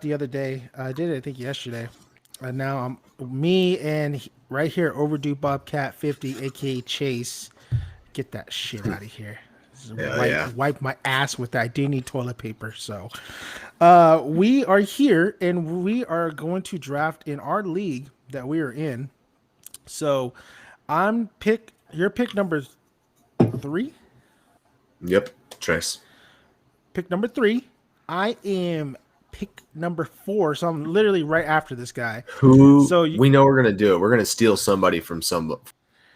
the other day. I did it, I think, yesterday. And now me and right here, Overdue Bobcat 50, aka Chase. Get that shit out of here. Hell yeah. Wipe my ass with that. I do need toilet paper. So, we are here and we are going to draft in our league that we are in. So, you're pick number three. Yep. Trace. Pick number three. I am pick number four. So I'm literally right after this guy. Who So we know we're gonna do it. We're gonna steal somebody from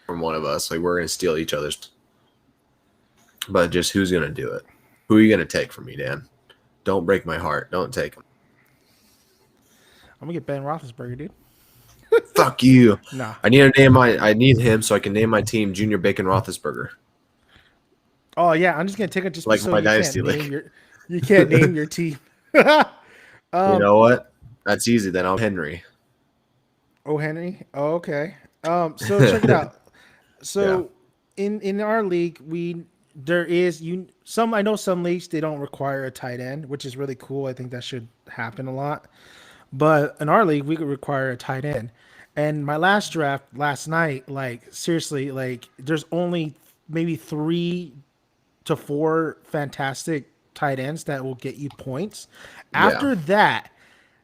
one of us. Like we're gonna steal each other's. But just who's gonna do it? Who are you gonna take from me, Dan? Don't break my heart. Don't take him. I'm gonna get Ben Roethlisberger, dude. Fuck you. Nah. I need him so I can name my team Junior Bacon Roethlisberger. Oh yeah, I'm just gonna take it just Like so my you dynasty can't league. you can't name your team. You know what? That's easy. Then I'm Henry. Oh Henry. Oh okay. So check it out. So in our league, there is you some I know some leagues they don't require a tight end, which is really cool. I think that should happen a lot. But in our league, we could require a tight end. And my last draft last night, like seriously, like there's only maybe 3 to 4 fantastic tight ends that will get you points. Yeah. After that,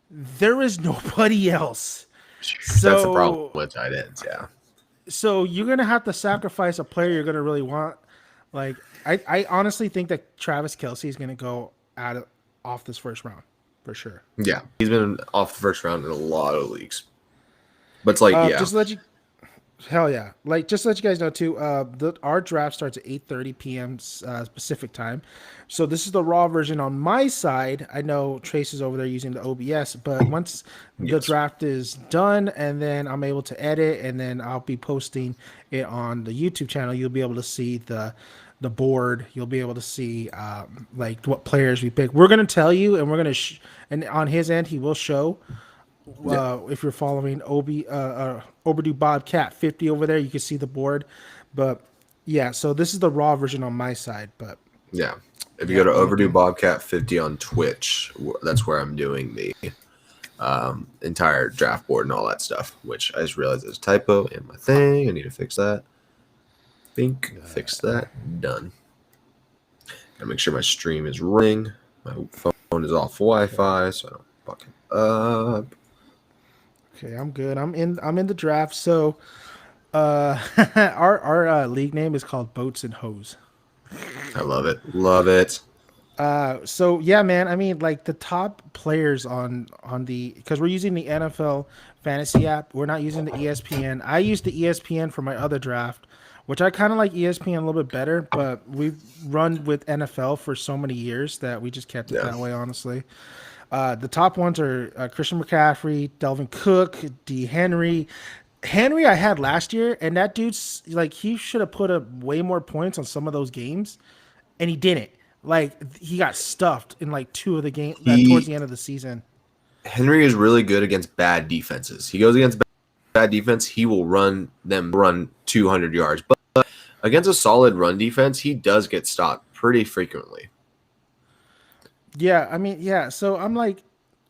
there is nobody else. That's the problem So with tight ends. Yeah. so you're gonna have to sacrifice a player you're gonna really want. Like I honestly think that Travis Kelsey is gonna go off this first round for sure. Yeah. He's been off the first round in a lot of leagues. But it's like, yeah. Just to let you Hell yeah! Like just to let you guys know too, our draft starts at 8:30 p.m. Pacific time, so this is the raw version on my side. I know Trace is over there using the OBS, but once the Yes. draft is done, and then I'm able to edit, and then I'll be posting it on the YouTube channel. You'll be able to see the board. You'll be able to see like what players we pick. We're gonna tell you, and we're gonna and on his end he will show Yeah. if you're following Overdue Bobcat 50 over there, you can see the board. But yeah, so this is the raw version on my side. But Yeah. If you yeah, go to I'm Overdue looking. Bobcat 50 on Twitch, that's where I'm doing the entire draft board and all that stuff, which I just realized is a typo in my thing. I need to fix that. Fix that. Done. And make sure my stream is running. My phone is off Wi-Fi, so I don't fuck it up. Okay, I'm good. I'm in the draft. So our league name is called Boats and Hose. I love it. Love it. So yeah, man. I mean, like the top players on the because we're using the NFL fantasy app. We're not using the ESPN. I use the ESPN for my other draft, which I kind of like ESPN a little bit better. But we've run with NFL for so many years that we just kept it Yeah. that way. Honestly, the top ones are Christian McCaffrey, Delvin Cook, D. Henry. Henry, I had last year, and that dude's like he should have put up way more points on some of those games, and he didn't. Like he got stuffed in like 2 of the game towards the He end of the season. Henry is really good against bad defenses. He goes against bad defense, he will run 200 yards. But against a solid run defense, he does get stopped pretty frequently. Yeah, I mean, yeah. So I'm like,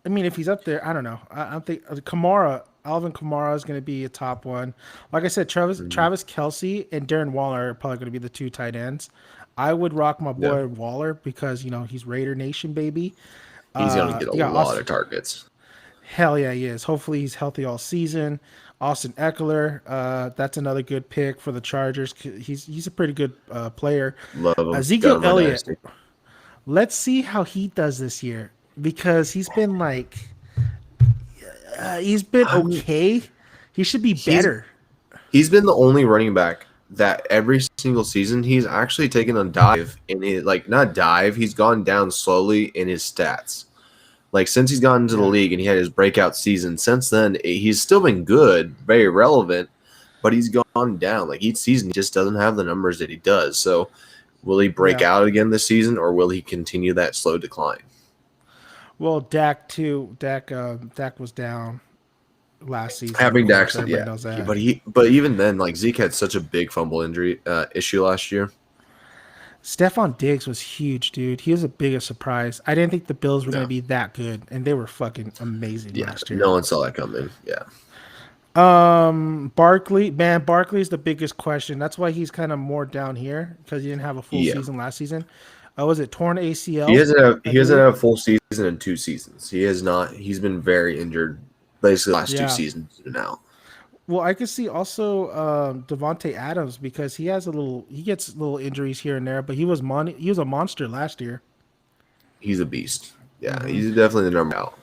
I mean, if he's up there, I don't know. I think Kamara, Alvin Kamara is going to be a top one. Like I said, Mhm. Travis Kelsey and Darren Waller are probably going to be the 2 tight ends. I would rock my Yeah. boy Waller because he's Raider Nation baby. He's going to get a You got lot Austin. of targets. Hell yeah, he is. Hopefully he's healthy all season. Austin Eckler, that's another good pick for the Chargers. He's a pretty good player. Love him. Got Ezekiel him my Elliott, dynasty. let's see how he does this year because he's been I mean, okay. He should be he's better. he's been the only running back that every single season he's actually taken a dive in his not dive, he's gone down slowly in his stats. Like since he's gotten into the Yeah. league and he had his breakout season, since then he's still been good, very relevant, but he's gone down. Like each season, he just doesn't have the numbers that he does. So, will he break Yeah. out again this season, or will he continue that slow decline? Well, Dak too. Dak was down last season. Of Having course, Daxon, everybody yeah, knows that. but even then, like Zeke had such a big fumble injury issue last year. Stephon Diggs was huge, dude. He was the biggest surprise. I didn't think the Bills were going Yeah. to be that good, and they were fucking amazing Yeah. last year. No one saw that coming. Yeah. Barkley, man, Barkley's the biggest question. That's why he's kind of more down here because he didn't have a full Yeah. season last season. Was it torn He ACL? hasn't had, I he hasn't believe. had a full season in 2 seasons. He has not. He's been very injured basically the last two Yeah. seasons now. Well, I could see also Devonte Adams because he gets little injuries here and there, but he was a monster last year. He's a beast. Yeah, he's definitely the number out.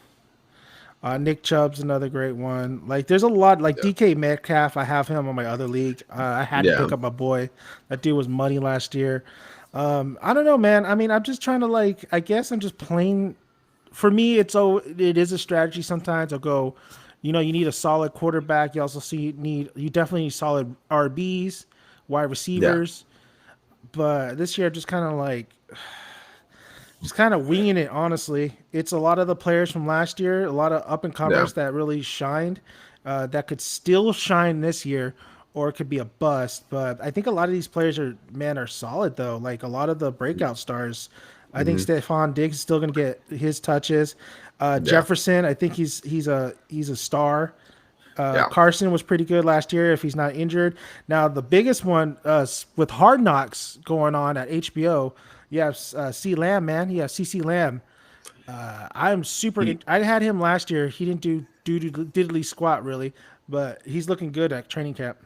Nick Chubb's another great one. Like, there's a lot. Like Yeah. DK Metcalf, I have him on my other league. I had to Yeah. pick up my boy. That dude was money last year. I don't know, man. I mean, I'm just trying to like. I guess I'm just playing. For me, it is a strategy. Sometimes I'll go. You need a solid quarterback. You definitely need solid RBs, wide Yeah. receivers. But this year, just kind of like just kind of winging it, honestly. It's a lot of the players from last year, a lot of up and Yeah. comers that really shined, that could still shine this year, or it could be a bust. But I think a lot of these players are solid though. Like a lot of the breakout stars. I think Hmm. Stephon Diggs is still going to get his touches. Yeah. Jefferson, I think he's a star. Yeah. Carson was pretty good last year if he's not injured. Now the biggest one with Hard Knocks going on at HBO, you have C Lamb, man. You have CC Lamb. I'm super. He, I had him last year. He didn't do diddly squat really, but he's looking good at training camp.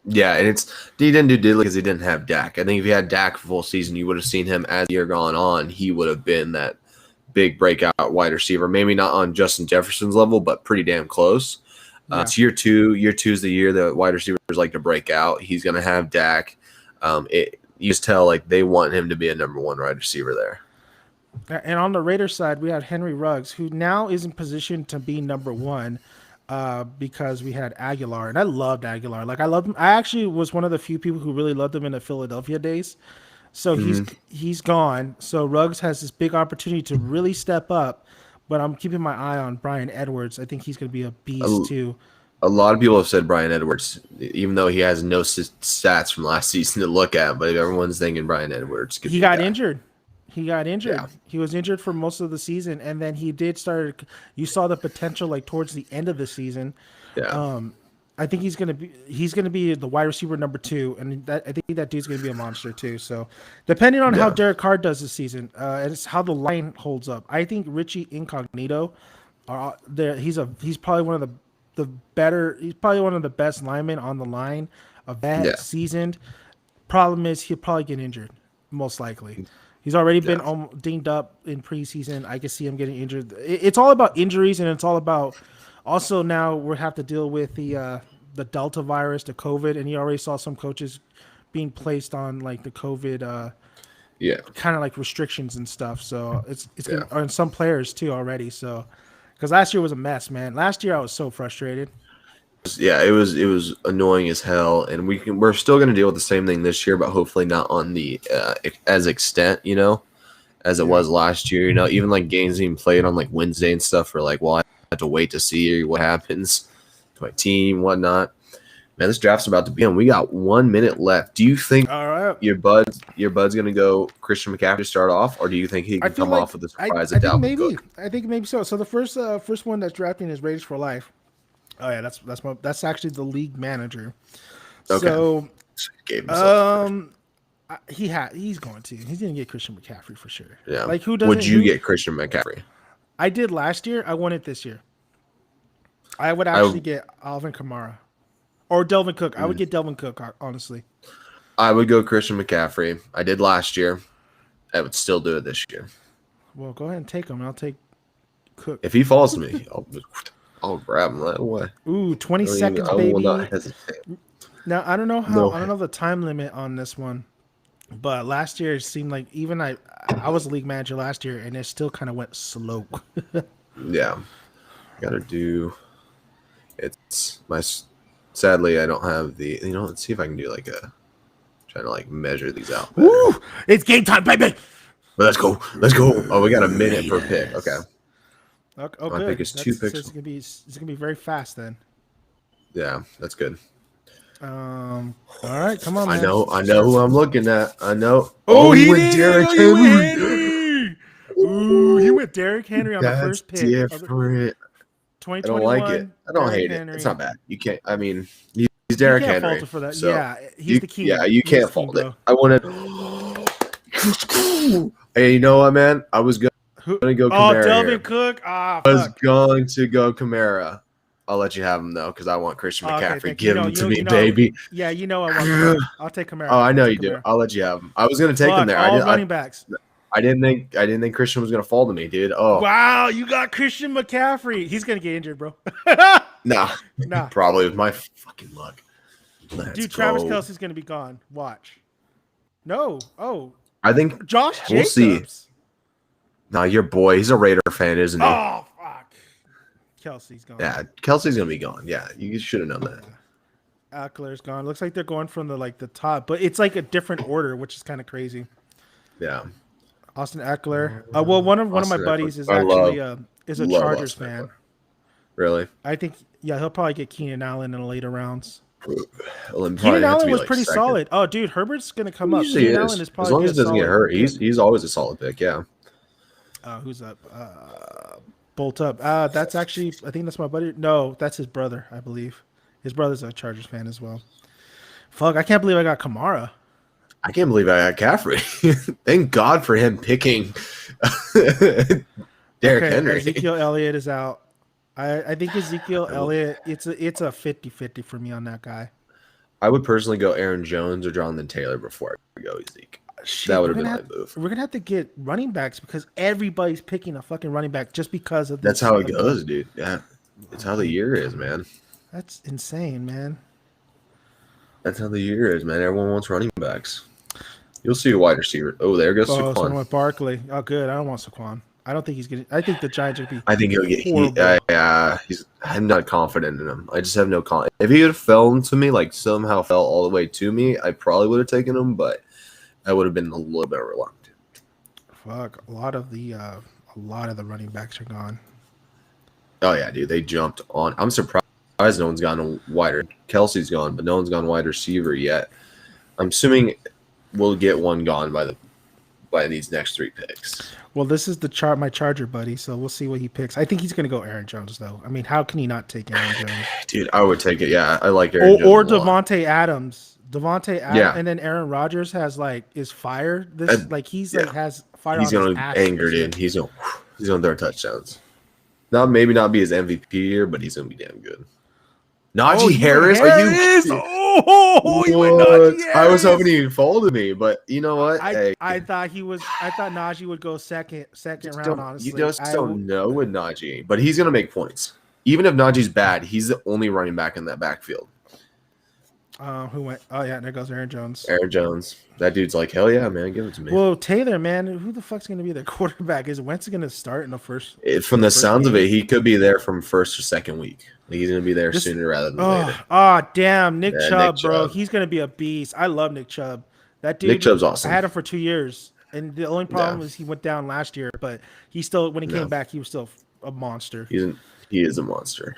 yeah, and he didn't do diddly because he didn't have Dak. I think if he had Dak for full season, you would have seen him as the year gone on. He would have been that big breakout wide receiver. Maybe not on Justin Jefferson's level, but pretty damn close. Yeah. It's year two. Year two is the year that wide receivers like to break out. He's going to have Dak. You just tell like they want him to be a number one wide receiver there. And on the Raiders side, we had Henry Ruggs, who now is in position to be number one, because we had Aguilar, and I loved Aguilar. Like I loved him. I actually was one of the few people who really loved him in the Philadelphia days. So he's gone. So Ruggs has this big opportunity to really step up. But I'm keeping my eye on Brian Edwards. I think he's going to be a beast too. A lot of people have said Brian Edwards, even though he has no stats from last season to look at, but everyone's thinking Brian Edwards. He got injured. He got injured. Yeah. He was injured for most of the season, and then he did start. You saw the potential like towards the end of the season. Yeah. I think he's gonna be the wide receiver number 2, and I think that dude's gonna be a monster too. So, depending on how Yeah. Derek Carr does this season, and it's how the line holds up. I think Richie Incognito, are there. He's probably one of the better. He's probably one of the best linemen on the line. A vet, Yeah. seasoned. Problem is he'll probably get injured, most likely. He's already been Yeah. dinged up in preseason. I can see him getting injured. It's all about injuries, and it's all about also now we have to deal with the Delta virus, the COVID, and you already saw some coaches being placed on like the COVID Yeah. kind of like restrictions and stuff. So it's Yeah. gonna, and some players too already. So because last year was a mess, man. Last year I was so frustrated. Yeah, it was annoying as hell, and we're still going to deal with the same thing this year, but hopefully not on the as extent, as it was last year. Even like games being played on like Wednesday and stuff. We're like, well, I have to wait to see what happens to my team, whatnot. Man, this draft's about to begin. We got 1 minute left. Do you think All right. your bud's going to go Christian McCaffrey to start off, or do you think he I can feel come like off with a I, surprise I at think Dalvin maybe Cook? I think maybe so. So the first one that's drafting is Raiders for Life. Oh yeah, that's actually the league manager. Okay. So Gave himself first. he's going to get Christian McCaffrey for sure. Yeah. Like who doesn't? Would you get Christian McCaffrey? I did last year. I won it this year. I would actually get Alvin Kamara or Delvin Cook. I would get Delvin Cook, honestly. I would go Christian McCaffrey. I did last year. I would still do it this year. Well, go ahead and take him. I'll take Cook. If he falls to me, I'll grab him right away. Ooh, 20 I seconds, will not baby. hesitate. Now I don't know No. I don't know the time limit on this one, but last year it seemed like even I was a league manager last year and it still kind of went slow. Yeah, gotta do. It's my. Sadly, I don't have the. Let's see if I can do like a. Trying to like measure these out. better. Woo! It's game time, baby. But let's go. Let's go. Oh, we got a minute per pick. Okay. Oh, My good. pick is 2 picks. So it's gonna be very fast then. Yeah, that's good. All right, come on, I man. know who I'm looking at. I know. Oh, he went did it. Derrick Oh, you went Henry. Henry. Ooh, he went Derrick Henry on the That's first pick of the different. I don't like it. 2021. I don't Derrick hate it. It's Henry. not bad. You can't. I mean, he's You Derrick can't fault Henry, him for that. so Yeah, he's the king. you He's can't the king, fault it. bro. I wanted. Hey, you know what, man? I was going Who? to go Oh, Kamara Delvin here. Cook. Ah, I was fuck. going to go Kamara. I'll let you have him though, because I want Christian Oh, okay, McCaffrey. thank you. Give him to me, baby. Yeah, you know I want Kamara. I'll take Kamara. Oh, I know I'll you take do. Kamara. I'll let you have him. I was going to take him Fuck, there. all running backs. I didn't think Christian was going to fall to me, dude. Oh, Wow, you got Christian McCaffrey. He's gonna get injured, bro. nah. Nah, Probably with my fucking luck. Let's dude, go. Travis Kelce's gonna be gone. Watch. No. Oh, I think Josh we'll Jacobs. see. Nah, your boy, he's a Raider fan, isn't he? Oh, fuck. Kelsey's gone. Yeah, Kelsey's gonna be gone. Yeah, you should have known that. Eckler's gone. Looks like they're going from the top, but it's like a different order, which is kind of crazy. Yeah. Austin Eckler. Well, one of my Austin buddies Eckler. is I actually is a love Chargers Austin fan. Eckler. Really? I think he'll probably get Keenan Allen in the later rounds. Well, then probably Keenan have to Allen be, was like, pretty second. solid. Oh, dude, Herbert's gonna come up. Usually Keenan is. Allen is As probably long as he doesn't get hurt, pick. he's always a solid pick. Yeah. Who's up? Bolt up. That's actually, I think that's my buddy. No, that's his brother, I believe. His brother's a Chargers fan as well. Fuck, I can't believe I got Kamara. I can't believe I got Caffrey. Thank God for him picking Derrick Henry. Ezekiel Elliott is out. I think Ezekiel Elliott, it's a 50-50 for me on that guy. I would personally go Aaron Jones or Jonathan Taylor before I go Zeke. Shit, That would have been my move. We're gonna have to get running backs because everybody's picking a fucking running back just because of That's how it goes, dude. Yeah. It's how the year is, man. That's insane, man. That's how the year is, man. Everyone wants running backs. You'll see a wide receiver. Oh, there goes Oh, someone Saquon. with Barkley. Oh, good. I don't want Saquon. I don't think he's getting. I think the Giants would be. I think he'll get. horrible. I'm not confident in him. I just have no confidence. If he had fell to me, like somehow fell all the way to me, I probably would have taken him, but I would have been a little bit reluctant. Fuck, a lot of the running backs are gone. Oh yeah, dude, they jumped on. I'm surprised no one's gone a wider. Kelsey's gone, but no one's gone wide receiver yet. I'm assuming we'll get one gone by these next 3 picks. Well, this is my Charger buddy, so we'll see what he picks. I think he's gonna go Aaron Jones, though. I mean, how can he not take Aaron Jones? Dude, I would take it. Yeah, I like Aaron Jones Or a lot. Devontae Adams. Yeah. And then Aaron Rodgers has is fire. He's fire. He's on gonna his ass anger, this year. dude. He's gonna throw touchdowns. Maybe not be his MVP year, but he's gonna be damn good. Najee Harris? Are you? Oh, you went Najee Harris. I was hoping he folded me, but you know what? I thought Najee would go second round. Honestly, you just don't know with Najee, but he's gonna make points. Even if Najee's bad, he's the only running back in that backfield. Who went? Oh yeah, there goes Aaron Jones. Aaron Jones. That dude's like, hell yeah, man, give it to me. Well, Taylor, man, who the fuck's gonna be their quarterback? Is Wentz gonna start in the first? From the sounds of it, he could be there from first or second week. He's gonna be there sooner rather than later. Oh, damn, Nick Chubb, bro, Chubb. he's gonna be a beast. I love Nick Chubb. That dude, Nick Chubb's awesome. I had him for 2 years, and the only problem was he went down last year, but he still, when he came back, he was still a monster. He is a monster,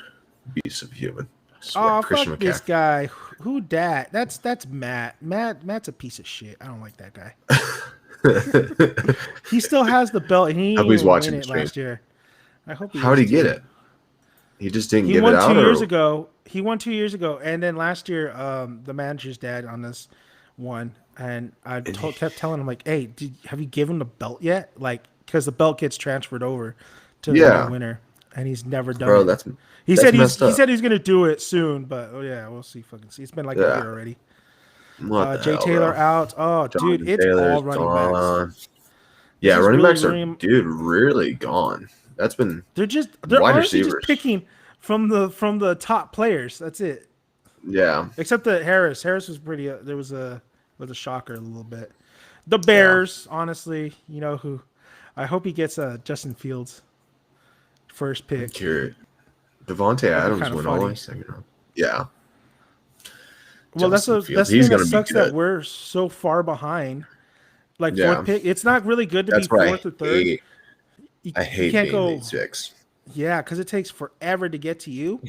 beast of human. Oh, fuck this guy. Who dat? That's Matt. Matt's a piece of shit. I don't like that guy. He still has the belt, and he I hope he's didn't watching win the it stream. last year. I hope he. How did he get it? He just didn't He give won it out. 2 years ago. He won 2 years ago, and then last year, the manager's dad on this won, and I kept telling him like, "Hey, have you given the belt yet? Like, because the belt gets transferred over to the winner, and he's never done Bro, it. He said he's gonna do it soon, but we'll see. Fucking see. It's been like a year already. Jay Taylor out. Oh, dude, it's all running backs. Yeah, running backs are really really gone. They're wide honestly just picking from the top players. That's it. Yeah. Except that Harris was pretty. There was a shocker a little bit. The Bears, honestly, you know who. I hope he gets Justin Fields first pick. Devontae Adams went all the way second round. Yeah. Well, that's the thing that sucks that we're so far behind. Like fourth pick, it's not really good to be fourth or third. I hate being these picks. Yeah, because it takes forever to get to you.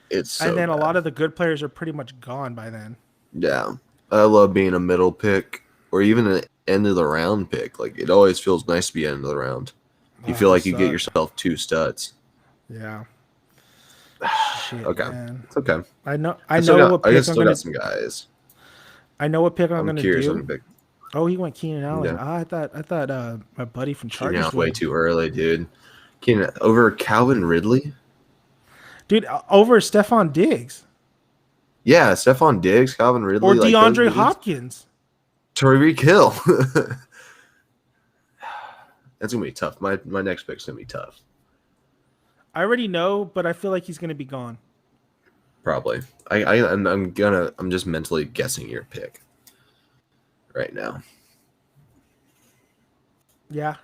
It's so And then a bad. lot of the good players are pretty much gone by then. Yeah. I love being a middle pick or even an end of the round pick. Like it always feels nice to be end of the round. You Oh, feel they like you get suck. yourself 2 studs. Yeah. Shit, Okay. man. It's okay. I know what I pick guess I'm still gonna. got some guys. I know what pick I'm I'm gonna curious on do. your pick. Oh, he went Keenan Allen. Yeah. I thought my buddy from Keenan Chargers Allen's way would. too early, dude. Keenan over Calvin Ridley? Dude, over Stephon Diggs Yeah, Stephon Diggs, Calvin or Ridley, like those DeAndre dudes. Hopkins. Tyreek Hill. That's gonna be tough. My next pick's gonna be tough. I already know, but I feel like he's gonna be gone. Probably. I'm just mentally guessing your pick right now. Yeah.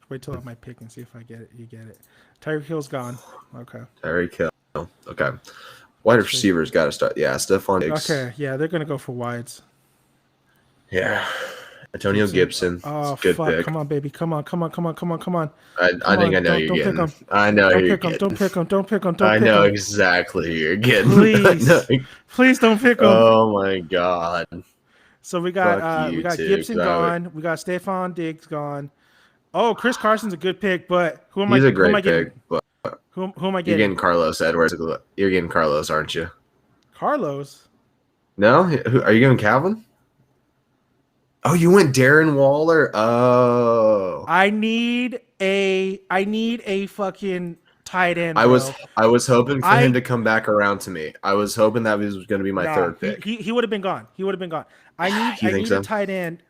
Wait till I have my pick and see if I get it. You get it. Tyreek Hill's gone. Okay. Tyreek Hill. Okay. Wide receivers got to start. Yeah, Stephon Diggs. Okay. Yeah, they're gonna go for wides. Yeah. Antonio Gibson. Oh Good fuck! pick. Come on, baby. Come on. I think Come I on. know you're Don't pick getting. him. I know Don't you're pick him. getting. Don't pick him. Don't pick him. Don't I pick know him. exactly who you're getting. Please. I know. Please don't pick him. Oh my god. So we Fuck got you too, Gibson 'cause gone. We got Stephon Diggs gone. Oh, Chris Carson's a good pick, but He's a who am great I getting? pick, but Who am I you're getting? getting Carlos Edwards. You're getting Carlos, aren't you? Carlos. No? Are you going Calvin? Oh, you went Darren Waller. Oh. I need a fucking tight end. I Bro. was hoping for him to come back around to me. I was hoping that was going to be my third pick. He would have been gone. He would have been gone. I need so? a tight end.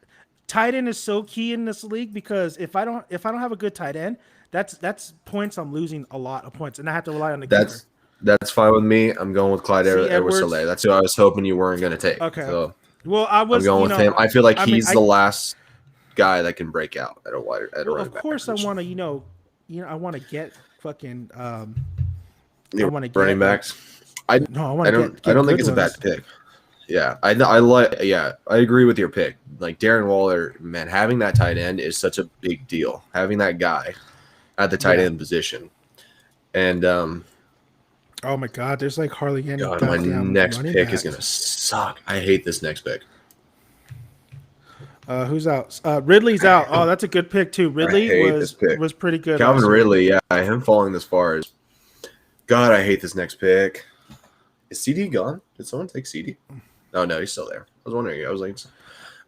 Tight end is so key in this league because if I don't have a good tight end, that's points I'm losing a lot of points, and I have to rely on the keeper. That's fine with me. I'm going with Clyde Edwards-Helaire. That's who I was hoping you weren't going to take. Okay. So Well, I'm going with him. I feel like he's the last guy that can break out at a wider. Of course, I want to. I want to get fucking. I want to get running backs. I don't think it's a bad pick. Yeah, I agree with your pick. Like Darren Waller, man, having that tight end is such a big deal. Having that guy at the tight end position, and oh my God, there's like hardly any. God, my next pick is gonna suck. I hate this next pick. Who's out? Ridley's out. Oh, that's a good pick too. Ridley was pretty good. Calvin Ridley, yeah, him falling this far is. God, I hate this next pick. Is CD gone? Did someone take CD? Oh no, he's still there. I was wondering. I was like,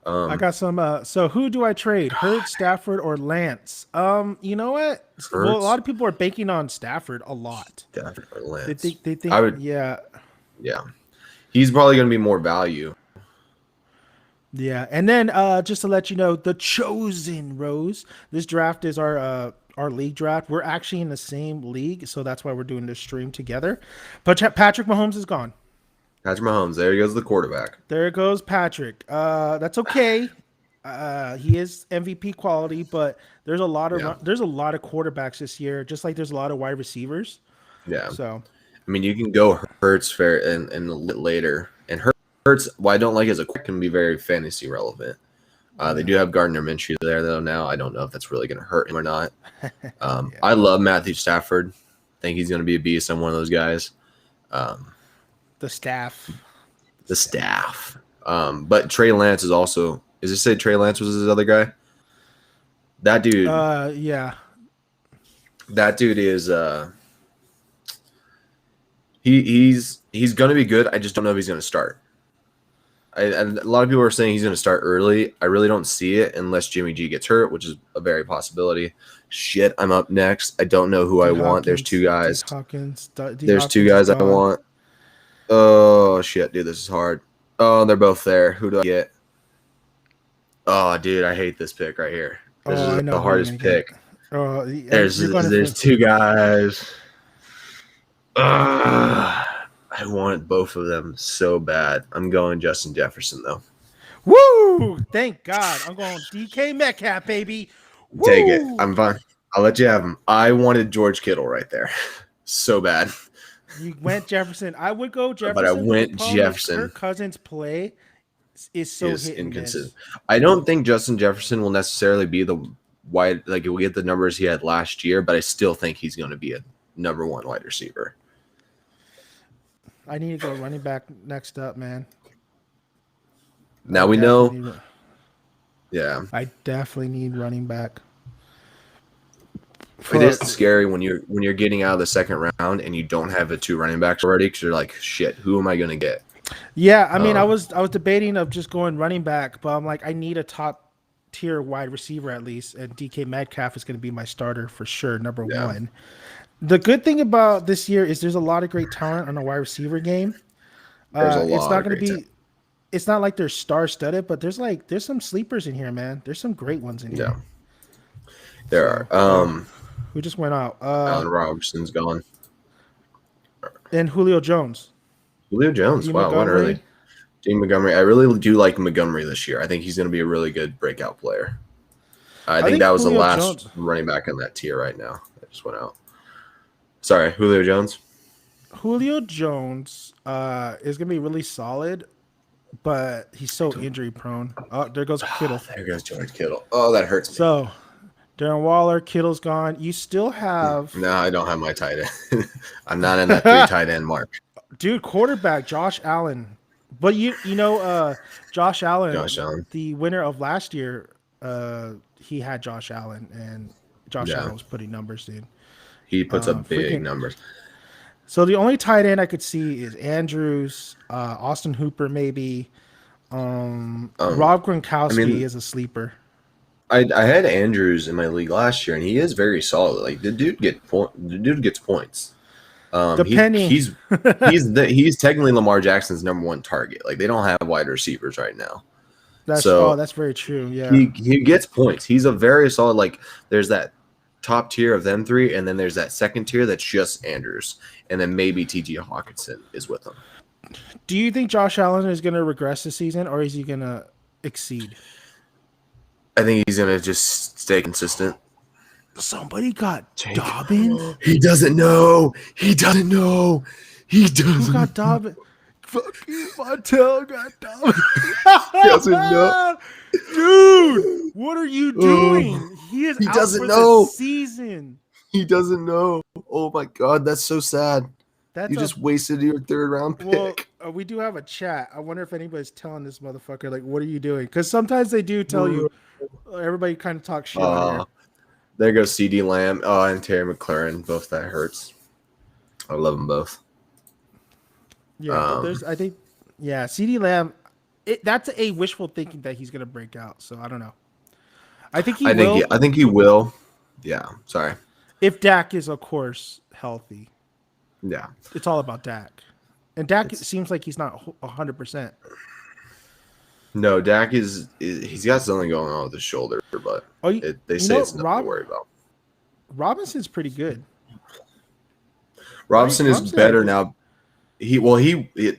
I got some. So who do I trade? Hurts, Stafford, or Lance? You know what? Hurts. Well, a lot of people are banking on Stafford a lot. Stafford or Lance. They think. I would. Yeah. Yeah, he's probably going to be more value. Yeah, and then just to let you know, the chosen Rose. This draft is our league draft. We're actually in the same league, so that's why we're doing this stream together. But Patrick Mahomes is gone. Patrick Mahomes. There he goes, the quarterback. There goes Patrick. That's okay. He is MVP quality, but there's a lot of quarterbacks this year, just like there's a lot of wide receivers. Yeah. So, I mean, you can go Hurts fair and a little later, and Hurts. What I don't like is a quick can be very fantasy relevant. They do have Gardner Minshew there though. Now I don't know if that's really going to hurt him or not. I love Matthew Stafford. I think he's going to be a beast. I'm one of those guys. The staff. But Trey Lance is also. Does it say Trey Lance was his other guy? That dude. Yeah. That dude is. He's going to be good. I just don't know if he's going to start. And a lot of people are saying he's going to start early. I really don't see it unless Jimmy G gets hurt, which is a very possibility. Shit, I'm up next. I don't know who I want. There's two guys. There's two guys I want. Oh, shit, dude, this is hard. Oh, they're both there. Who do I get? Oh, dude, I hate this pick right here. This is the hardest pick. There's two guys. I want both of them so bad. I'm going Justin Jefferson, though. Woo! Thank God. I'm going DK Metcalf, baby. Woo! Take it. I'm fine. I'll let you have him. I wanted George Kittle right there. So bad. You went Jefferson. I would go Jefferson. But I went Jefferson. Kirk Cousins' play is so inconsistent. I don't think Justin Jefferson will necessarily be the wide, like he'll get the numbers he had last year, but I still think he's going to be a number one wide receiver. I need to go running back next up, man. I Now we know. definitely need. Yeah, I definitely need running back. it is For scary when you're getting out of the second round and you don't have the two running backs already because you're like, shit, who am I gonna get? yeah, I mean, I Um, was I was debating of just going running back, but I'm like, I need a top tier wide receiver at least, and DK Metcalf is going to be my starter for sure, number yeah, one. The good thing about this year is there's a lot of great talent on the wide receiver game. there's a It's lot not of going to great talent. be. It's not like they're star studded, but there's some sleepers in here, man. There's some great ones in Yeah, here. there So, are. who just went out? Allen Robinson's gone. And Julio Jones, Julio Jones. D Wow, went early. Montgomery. Dean Montgomery. I really do like Montgomery this year. I think he's going to be a really good breakout player. I I think think that was the Julio last Jones. running back in that tier right now. That just went out. Sorry, Julio Jones. Julio Jones is gonna be really solid, but he's so injury prone. Oh, there goes Kittle. There goes George Kittle. Oh, that hurts me. So Darren Waller, Kittle's gone. You still have, No, I don't have my tight end. I'm not in that three tight end mark. dude, quarterback Josh Allen. But Josh Josh Allen, Allen. the winner of last year, he had Josh Allen, and Josh Yeah, Allen was putting numbers, dude. he puts up big Freaking. numbers. So the only tight end I could see is Andrews, Austin Hooper, maybe. Um, Rob I Gronkowski mean, is a sleeper. I had Andrews in my league last year, and he is very solid. Like the dude gets points. Depending, He's technically Lamar Jackson's number one target. Like they don't have wide receivers right now, so that's very true. Yeah, he gets points. He's a very solid. Like there's that top tier of them three, and then there's that second tier that's just Andrews, and then maybe T.J. Hawkinson is with him. do you think Josh Allen is going to regress this season, or is he going to exceed? I think he's gonna just stay consistent. Somebody got Dobbins. He doesn't know. He doesn't know. He Who got doesn't. Dobbins? Fucking Montel got Dobbins. Doesn't know. Dude, what are you doing? Oh, He is he out doesn't for know. the season. He doesn't know. Oh my god, that's so sad. That's You a just wasted your third round pick. well. We do have a chat. I wonder if anybody's telling this motherfucker like, "What are you doing?" Because sometimes they do tell you. Everybody kind of talks shit on here. There goes CD Lamb. Oh, and Terry McLaurin. Both that hurts. I love them both. Yeah, but I think, yeah, CD Lamb. That's a wishful thinking that he's gonna break out. So I don't know. I think he will. I think he will. Yeah. Sorry. If Dak is, of course, healthy. Yeah. It's all about Dak. And Dak seems like he's not 100%. No, Dak he's got something going on with his shoulder, but they say it's nothing to worry about. Robinson's pretty good. Robinson is better now.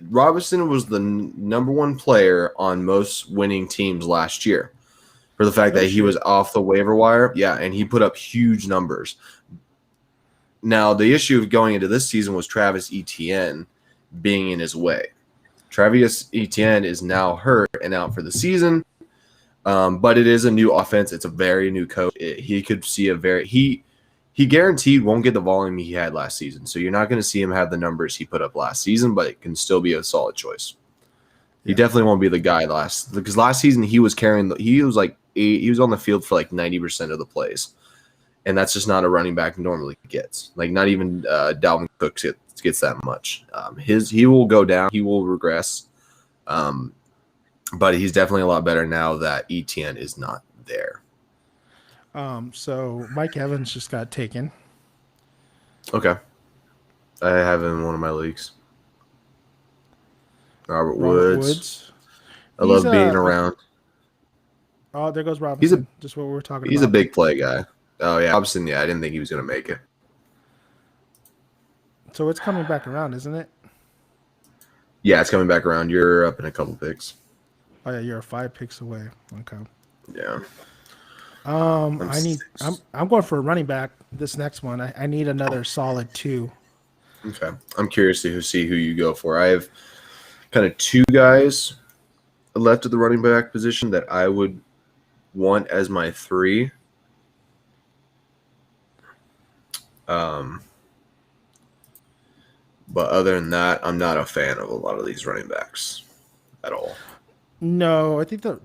Robinson was the number one player on most winning teams last year for the fact that he was off the waiver wire. Yeah, and he put up huge numbers. Now, the issue of going into this season was Travis Etienne being in his way. Travis Etienne is now hurt and out for the season, but it is a new offense. It's a very new coach. He could see he guaranteed won't get the volume he had last season. So you're not going to see him have the numbers he put up last season, but it can still be a solid choice. He definitely won't be the guy because last season he was he was on the field for like 90% of the plays. And that's just not a running back normally gets. Like not even Dalvin Cook gets that much. He will go down. He will regress. But he's definitely a lot better now that Etienne is not there. So Mike Evans just got taken. Okay. I have him in one of my leagues. Robert Woods. I love being around. Oh, there goes Robinson. Just what we were talking about. He's a big play guy. Oh, yeah. Robinson, yeah, I didn't think he was going to make it. So it's coming back around, isn't it? Yeah, it's coming back around. You're up in a couple picks. Oh, yeah, you're 5 picks away. Okay. Yeah. I'm going for a running back this next one. I need another solid 2. Okay. I'm curious to see who you go for. I have kind of 2 guys left at the running back position that I would want as my 3. But other than that, I'm not a fan of a lot of these running backs at all. No, I think the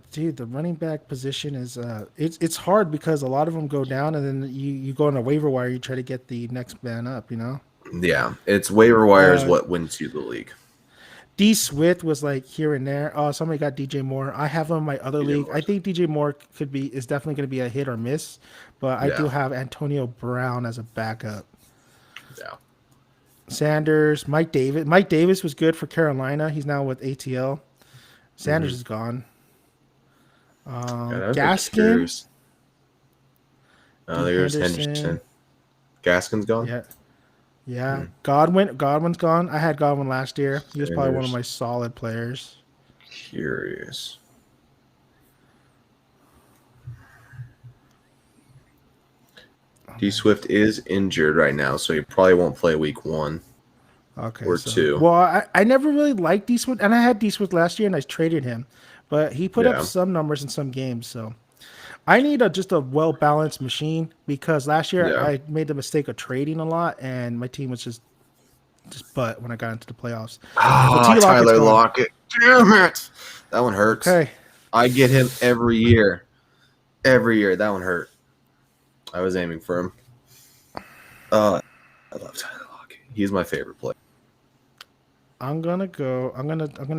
running back position is it's hard because a lot of them go down and then you go on a waiver wire, you try to get the next man up, you know. Yeah, it's waiver wire is Uh, what wins you the league. D Swift was like here and there. Oh, somebody got DJ Moore. I have him in my other DJ league. I Moore's. think DJ Moore is definitely going to be a hit or miss, but I do Yeah, have Antonio Brown as a backup. yeah. Sanders, Mike Davis. Mike Davis was good for Carolina. He's now with ATL. Sanders Mm-hmm. is gone. God, I was Gaskin, curious. Oh, D there's Henderson. Henderson. Gaskin's gone. Yeah, yeah. Hmm. Godwin's gone. I had Godwin last year. He was probably one of Sanders. my solid players. Curious. D Swift is injured right now, so he probably won't play week 1 Okay, or so 2. well, I never really liked D Swift, and I had D Swift last year, and I traded him, but he put up Yeah. some numbers in some games. So I need just a well balanced machine because last year Yeah. I made the mistake of trading a lot, and my team was just butt when I got into the playoffs. So Ah, T Lockett's Tyler gone. Lockett. Damn it. That one hurts. Okay, I get him every year. Every year. That one hurt. I was aiming for him. I love Tyler Lockett. He's my favorite player. I'm gonna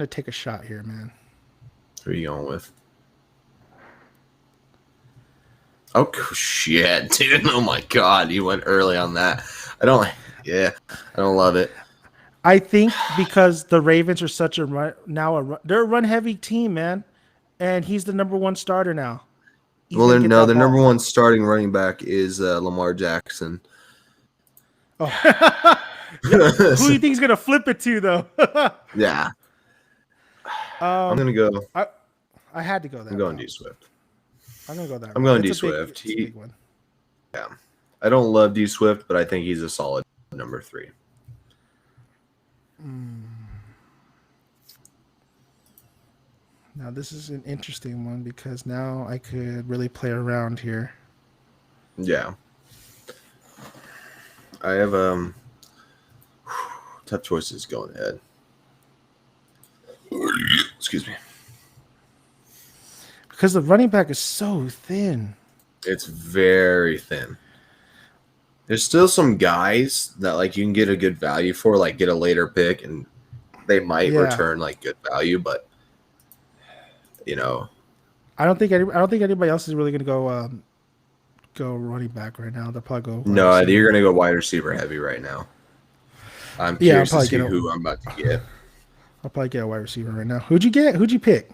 take a shot here, man. Who are you going with? Oh, shit, dude. Oh, my God. You went early on that. I don't love it. I think because the Ravens are such they're a run heavy team, man, and he's the number one starter now. He's Well, gonna get that the ball. number one starting running back is Lamar Jackson. Oh. Who do you think is gonna flip it to though? Yeah. I'm going to go. I had to go that. I'm going route. D Swift. I'm gonna go that. I'm route. going D It's a big- Swift. it's a big one. Yeah. I don't love D Swift, but I think he's a solid number 3. Now this is an interesting one because now I could really play around here. Yeah. I have tough choices going ahead. Excuse me. Because the running back is so thin. It's very thin. There's still some guys that like you can get a good value for, like get a later pick, and they might Yeah. return like good value, but I don't think anybody else is really gonna go running back right now. They'll probably go. no, wide receiver. you're gonna go wide receiver heavy right now. I'm Yeah, curious to probably see get a- who I'm about to get. I'll probably get a wide receiver right now. Who'd you get? Who'd you pick?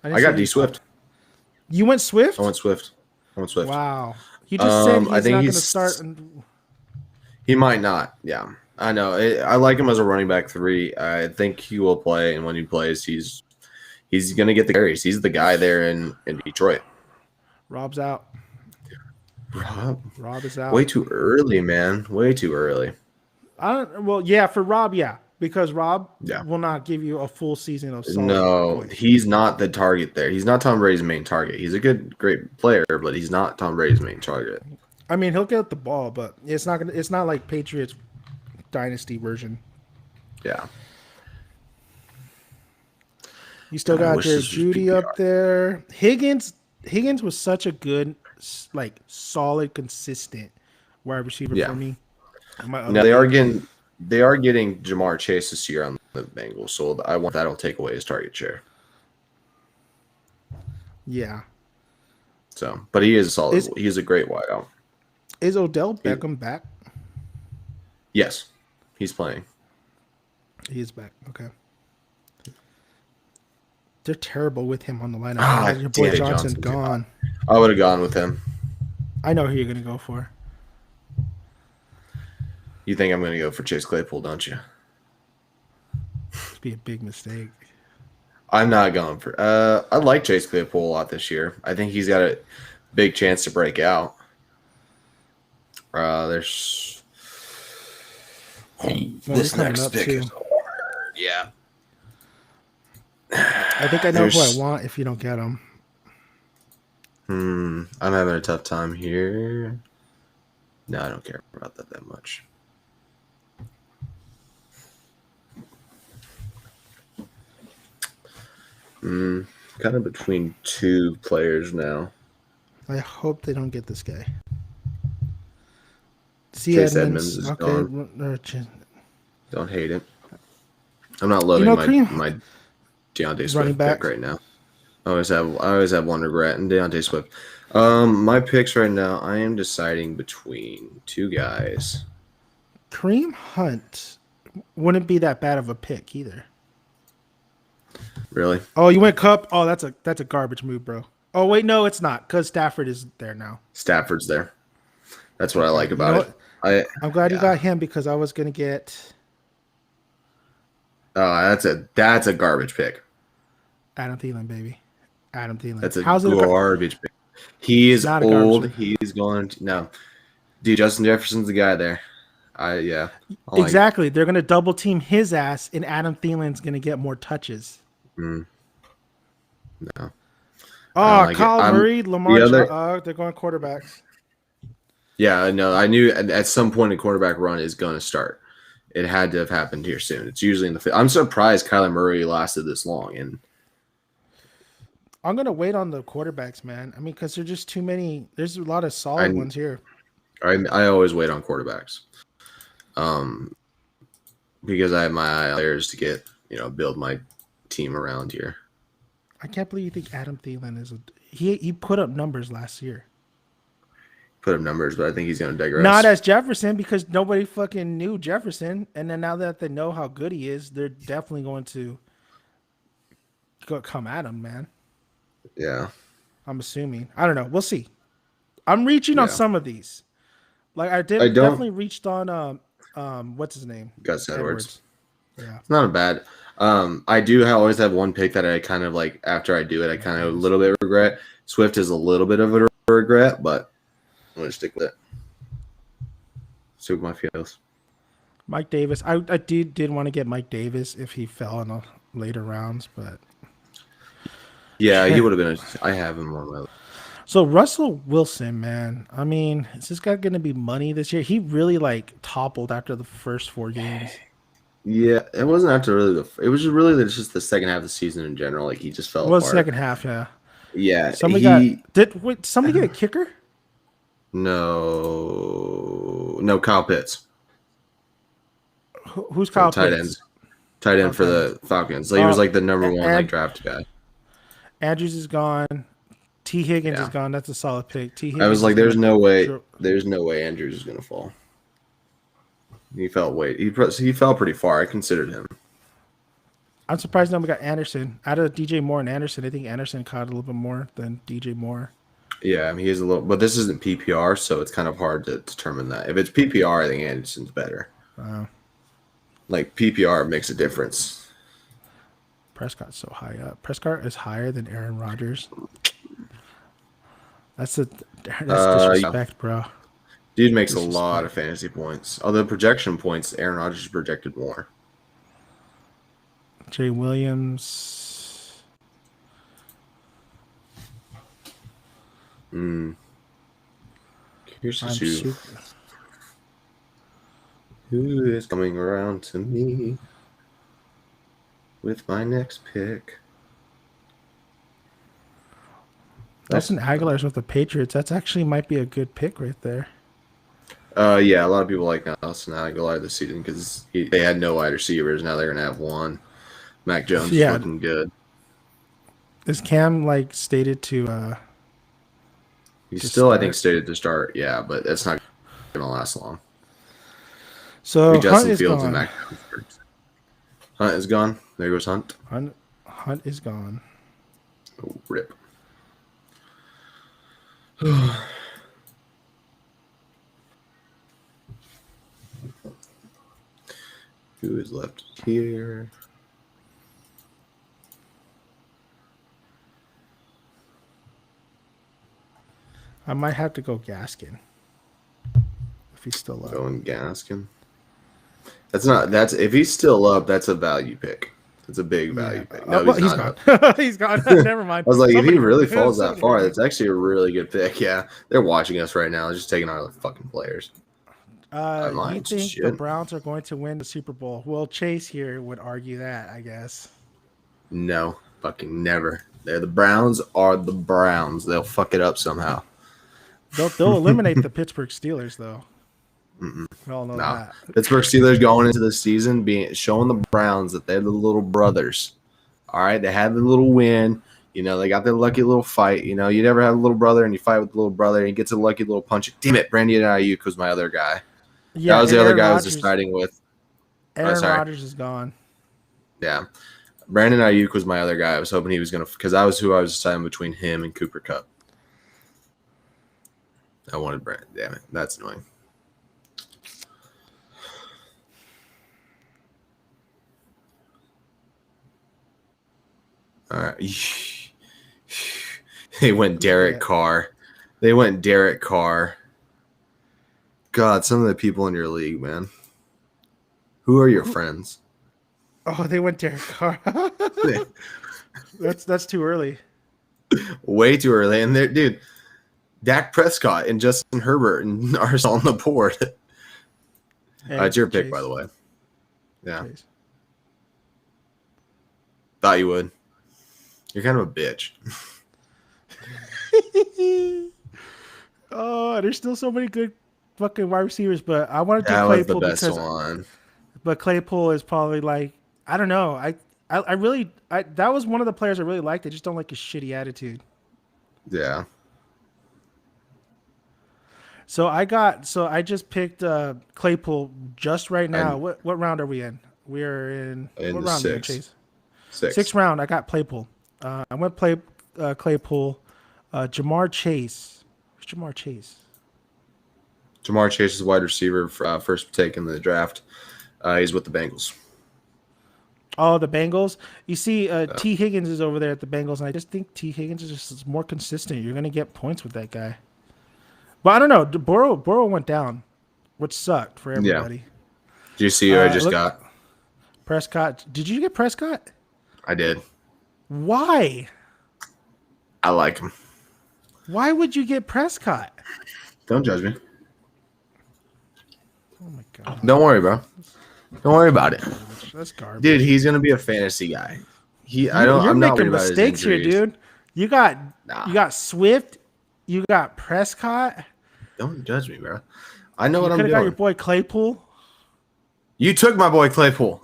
didn't I see got you- D Swift. You went Swift? I went Swift. Wow. You just said he's I think not going to he's- start. He might not. Yeah, I know. I like him as a running back 3. I think he will play, and when he plays, he's going to get the carries. He's the guy there in Detroit. Rob's out. Rob is out. Way too early, man. Way too early. Well, yeah, for Rob, yeah, because Rob Yeah. will not give you a full season of solid No, points. he's not the target there. He's not Tom Brady's main target. He's a great player, but he's not Tom Brady's main target. I mean, he'll get the ball, but it's not gonna. It's not like Patriots dynasty version. Yeah. You still I got wish Jerry this was Judy PPR. up there. Higgins was such a good, like solid, consistent wide receiver Yeah. for me. Now they are getting Jamar Chase this year on the Bengals, so I want that'll take away his target share. Yeah. So, but he is solid. Is- He's a great wideout. Is Odell Beckham back? Yes, he's playing. He is back. Okay. They're terrible with him on the lineup. Ah, Your boy David Johnson's Johnson's gone. I would have gone with him. I know who you're gonna go for. You think I'm going to go for Chase Claypool, don't you? It'd be a big mistake. I'm not going for. I like Chase Claypool a lot this year. I think he's got a big chance to break out. There's this coming next up, pick too. is hard. Yeah. I think I know who I There's- want if you don't get him. I'm having a tough time here. No, I don't care about that much. Kind of between two players now. I hope they don't get this guy. C. Chase Edmonds Edmonds. is Okay. gone. Don't hate it. I'm not loading Cream my DeAndre running Swift back. pick right now. I always have one regret, and DeAndre Swift. My picks right now, I am deciding between two guys. Kareem Hunt wouldn't be that bad of a pick either. Really? Oh, you went Cup. Oh, that's a garbage move, bro. Oh wait, no, it's not because Stafford is there now. Stafford's there. That's what I like about it. I'm glad you got him because I was gonna get. Oh, that's a garbage pick. Adam Thielen, baby. Adam Thielen. That's a garbage pick. He is old. He's going to no. Dude, Justin Jefferson's the guy there. Exactly. They're gonna double team his ass, and Adam Thielen's gonna get more touches. No. Oh, Kyle Murray, Lamar. They're going quarterbacks. Yeah, no, I knew at some point a quarterback run is going to start. It had to have happened here soon. It's usually in the fifth. I'm surprised Kyler Murray lasted this long. And I'm going to wait on the quarterbacks, man. I mean, because there's just too many. There's a lot of solid ones here. I always wait on quarterbacks. Because I have my eye on players to get, build my team around here. I can't believe you think Adam Thielen is he put up numbers last year. Put up numbers, but I think he's going to digress. Not as Jefferson because nobody fucking knew Jefferson, and then now that they know how good he is, they're definitely going to come at him, man. Yeah, I'm assuming. I don't know. We'll see. I'm reaching on some of these. Like I definitely reached on what's his name? Gus Edwards. Yeah, it's not a bad. I do always have one pick that I kind of like after I do it, I kind of a little bit regret. Swift is a little bit of a regret, but I'm going to stick with it. Stick with my feels. Mike Davis. I did want to get Mike Davis if he fell in the later rounds, but yeah, he would have been. I have him on my list. So Russell Wilson, man. I mean, is this guy going to be money this year? He really toppled after the first 4 games. Yeah, it wasn't after really it was just the second half of the season in general. Like he just fell apart. It was the second half, yeah. Yeah. Somebody did somebody get a kicker? No, Kyle Pitts. Who's Kyle Pitts? Tight end for the Falcons. He was the number one draft guy. Andrews is gone. T. Higgins is gone. That's a solid pick. T. Higgins I was like, there's no way Andrews is gonna fall. He fell pretty far. I considered him. I'm surprised nobody got Anderson. Out of DJ Moore and Anderson, I think Anderson caught a little bit more than DJ Moore. Yeah, I mean, he's a little, but this isn't PPR, so it's kind of hard to determine that. If it's PPR, I think Anderson's better. PPR makes a difference. Prescott's so high up. Prescott is higher than Aaron Rodgers. That's disrespect, bro. Dude makes a lot of fantasy points. Although projection points, Aaron Rodgers projected more. Jay Williams. Here's who is coming around to me with my next pick. Nelson Aguilar's with the Patriots. That's actually might be a good pick right there. Yeah, a lot of people like Nelson Aguilar this season because they had no wide receivers. Now they're gonna have one. Mac Jones is looking good. Is Cam stated to? He's still, I think, stated to start. Yeah, but that's not gonna last long. So Justin Fields and Mac Jones. Hunt is gone. There goes Hunt. Hunt is gone. Oh, rip. Who is left here? I might have to go Gaskin if he's still up. Going Gaskin. That's if he's still up, that's a value pick. It's a big value pick. No, he's gone. He's gone. Never mind. I was like, if he really falls that far, that's actually a really good pick. Yeah, they're watching us right now, just taking our fucking players. You think the Browns are going to win the Super Bowl? Well, Chase here would argue that, I guess. No. Fucking never. They're the Browns are the Browns. They'll fuck it up somehow. They'll eliminate the Pittsburgh Steelers though. Mm-mm. We all know No. that. Pittsburgh Steelers going into the season showing the Browns that they're the little brothers. All right, they had the little win. You know, they got their lucky little fight. You know, you never have a little brother and you fight with the little brother and he gets a lucky little punch. Damn it, Brandon Ayuk was my other guy. Yeah, That was the other Aaron guy I was Rodgers- deciding with. Aaron sorry. Rodgers is gone. Yeah. Brandon Ayuk was my other guy. I was hoping he was going to – because that was who I was deciding between him and Cooper Kupp. I wanted Brandon. Damn it. That's annoying. All right. They went Derek Carr. God, some of the people in your league, man. Who are your friends? Oh, they went Derek Carr. That's too early. Way too early. And they're, dude, Dak Prescott and Justin Herbert and are on the board. It's your pick, by the way. Yeah. Chase. Thought you would. You're kind of a bitch. Oh, there's still so many good fucking wide receivers, but I want to do That was the Claypool best because one. but Claypool is probably like I don't know. I really that was one of the players I really liked. I just don't like his shitty attitude. Yeah. So I just picked Claypool just right now. What round are we in? We are in In what the round are we in, sixth. Chase? Six. Sixth round. I got Claypool. I went Claypool. Jamar Chase. Who's Jamar Chase? Jamar Chase is a wide receiver, first take in the draft. He's with the Bengals. Oh, the Bengals. You see, T. Higgins is over there at the Bengals, and I just think T. Higgins is just more consistent. You're going to get points with that guy. But I don't know. Burrow went down, which sucked for everybody. Do you see who I just got? Prescott. Did you get Prescott? I did. Why? I like him. Why would you get Prescott? Don't judge me. Oh, my God. Don't worry, bro. Don't worry about it. That's garbage. Dude, he's gonna be a fantasy guy. You're I'm not making worried about his mistakes here, injuries. dude. You got Nah. you got Swift. You got Prescott. Don't judge me, bro. I know what You I'm could have got your doing. boy Claypool. You took my boy Claypool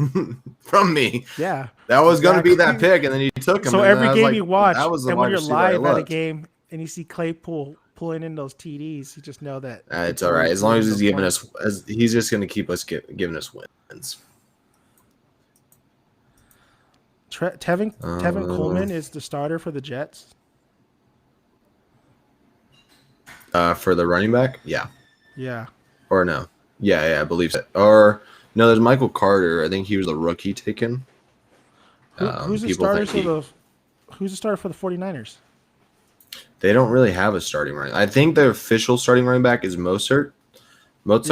from me. Yeah. That was gonna be that Exactly. pick, and then you took him. So and then every I was game like, you watch, that was the and when wide you're receiver I live at a loved. game and you see Claypool pulling in those TDs, you just know that It's all right as long as he's those giving points. us. He's just gonna keep us giving us wins. Tevin Coleman is the starter for the Jets. For the running back, yeah, Yeah. or no, yeah, I believe so. Or no, there's Michael Carter. I think he was the rookie taken. Who's the people starter think Who's the starter for the 49ers? They don't really have a starting running. I think the official starting running back is Mozart. But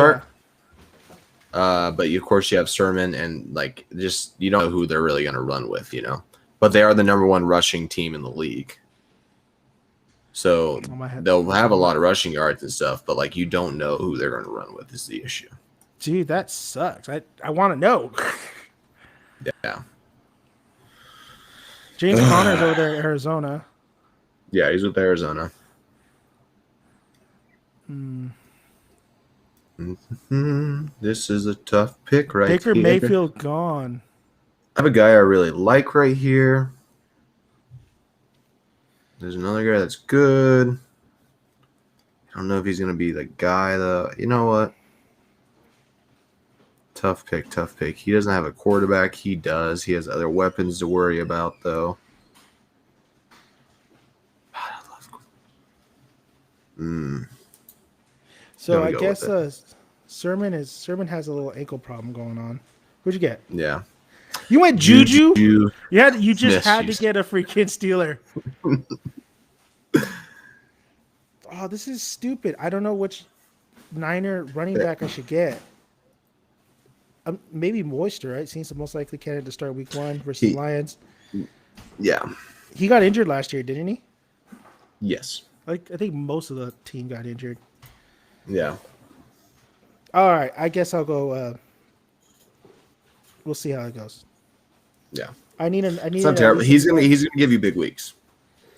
of course you have Sermon and like just you don't know who they're really going to run with, you know. But they are the number one rushing team in the league, so they'll have a lot of rushing yards and stuff. But like you don't know who they're going to run with is the issue. Dude, that sucks. I want to know. Yeah, James Conner's over there in Arizona. yeah, he's with Arizona. This is a tough pick, right? Baker here. Mayfield gone. I have a guy I really like right here. There's another guy that's good. I don't know if he's going to be the guy, though. You know what? Tough pick. He doesn't have a quarterback. He does. He has other weapons to worry about, though. So Gonna I go guess with Sermon has a little ankle problem going on. What'd you get? Yeah. You went Juju? Juju. You just Yes, had jeez. to get a freaking Steeler. Oh, this is stupid. I don't know which Niner running back I should get. Maybe Moister, right? Seems the most likely candidate to start week 1 versus Lions. Yeah. He got injured last year, didn't he? Yes. I think most of the team got injured. Yeah. All right, I guess I'll go. We'll see how it goes. Yeah. I It's need not at terrible. least He's gonna give you big weeks.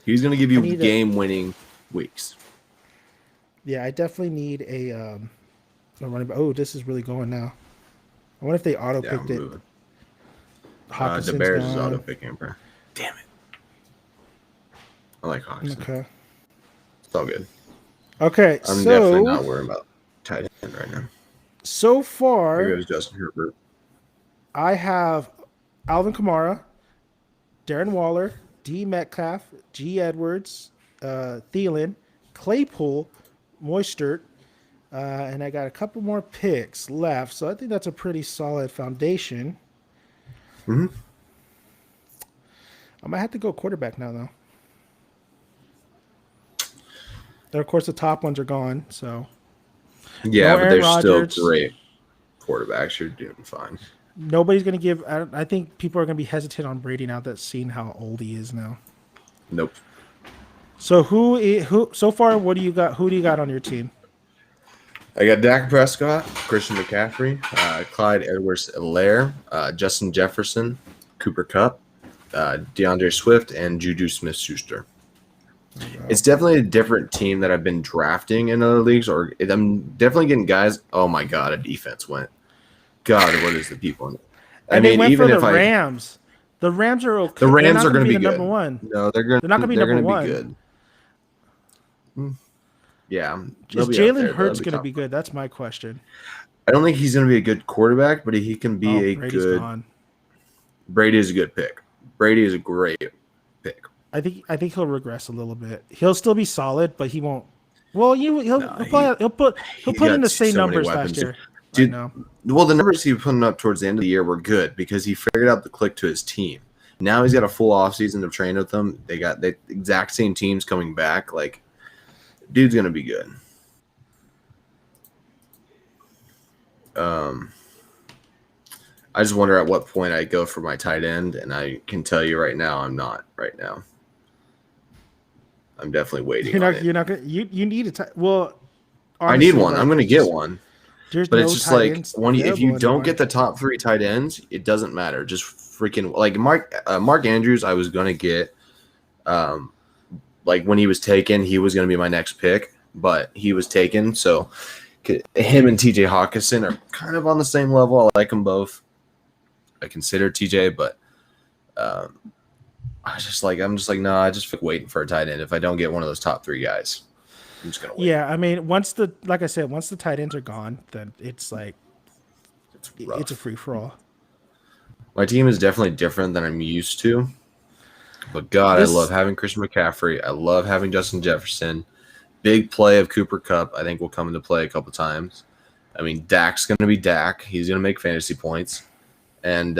He's gonna give I you need a game winning weeks. yeah. I definitely need a running back. Oh, this is really going now. I wonder if they auto Yeah, picked I'm it. moving. The Hawkinson's Bears is auto gone. picking, bro. Damn it. I like Hawkinson. Okay. It's all good. Okay. I'm definitely So not worried about tight end right now. so Here far, goes Justin Herbert. I have Alvin Kamara, Darren Waller, D Metcalf, G Edwards, Thielen, Claypool, Moistert, and I got a couple more picks left. So I think that's a pretty solid foundation. Mm-hmm. I might have to go quarterback now, though. And of course, the top ones are gone. So Yeah, no but Aaron they're still Rodgers. great quarterbacks. You're doing fine. Nobody's going to give. I think people are going to be hesitant on Brady now that's seen how old he is now. Nope. So who so far? What do you got? Who do you got on your team? I got Dak Prescott, Christian McCaffrey, Clyde Edwards-Helaire, Justin Jefferson, Cooper Kupp, DeAndre Swift, and Juju Smith-Schuster. It's definitely a different team that I've been drafting in other leagues, or I'm definitely getting guys. Oh my god, a defense went. God, what is the people in it? And they went for the Rams. The Rams are okay. The Rams are going to be the good. number one. No, they're not going to be they're number going to one. be good. Yeah, Is Jalen Hurts going to be good? That's my question. I don't think he's going to be a good quarterback, but he can be Brady's good. Gone. Brady is a good pick. Brady is a great pick. I think he'll regress a little bit. He'll still be solid, but he won't. Well, he'll put in the same numbers last year. Dude, well, the numbers he was putting up towards the end of the year were good because he figured out the click to his team. Now he's got a full offseason to train with them. They got the exact same teams coming back. Like, dude's gonna be good. I just wonder at what point I go for my tight end, and I can tell you right now, I'm not right now. I'm definitely waiting. You're not gonna. You need a tight. Well, honestly, I need one. I'm gonna get one. But it's just like if you don't get the top 3 tight ends, it doesn't matter. Just freaking like Mark Andrews, I was gonna get. Like when he was taken, he was gonna be my next pick, but he was taken. So him and TJ Hawkinson are kind of on the same level. I like them both. I consider TJ, but I'm just like no. I just feel waiting for a tight end. If I don't get one of those top 3 guys, I'm just gonna wait. Yeah, I mean, once the tight ends are gone, then it's like it's a free for all. My team is definitely different than I'm used to, but God, I love having Christian McCaffrey. I love having Justin Jefferson. Big play of Cooper Kupp, I think, will come into play a couple times. I mean, Dak's going to be Dak. He's going to make fantasy points, and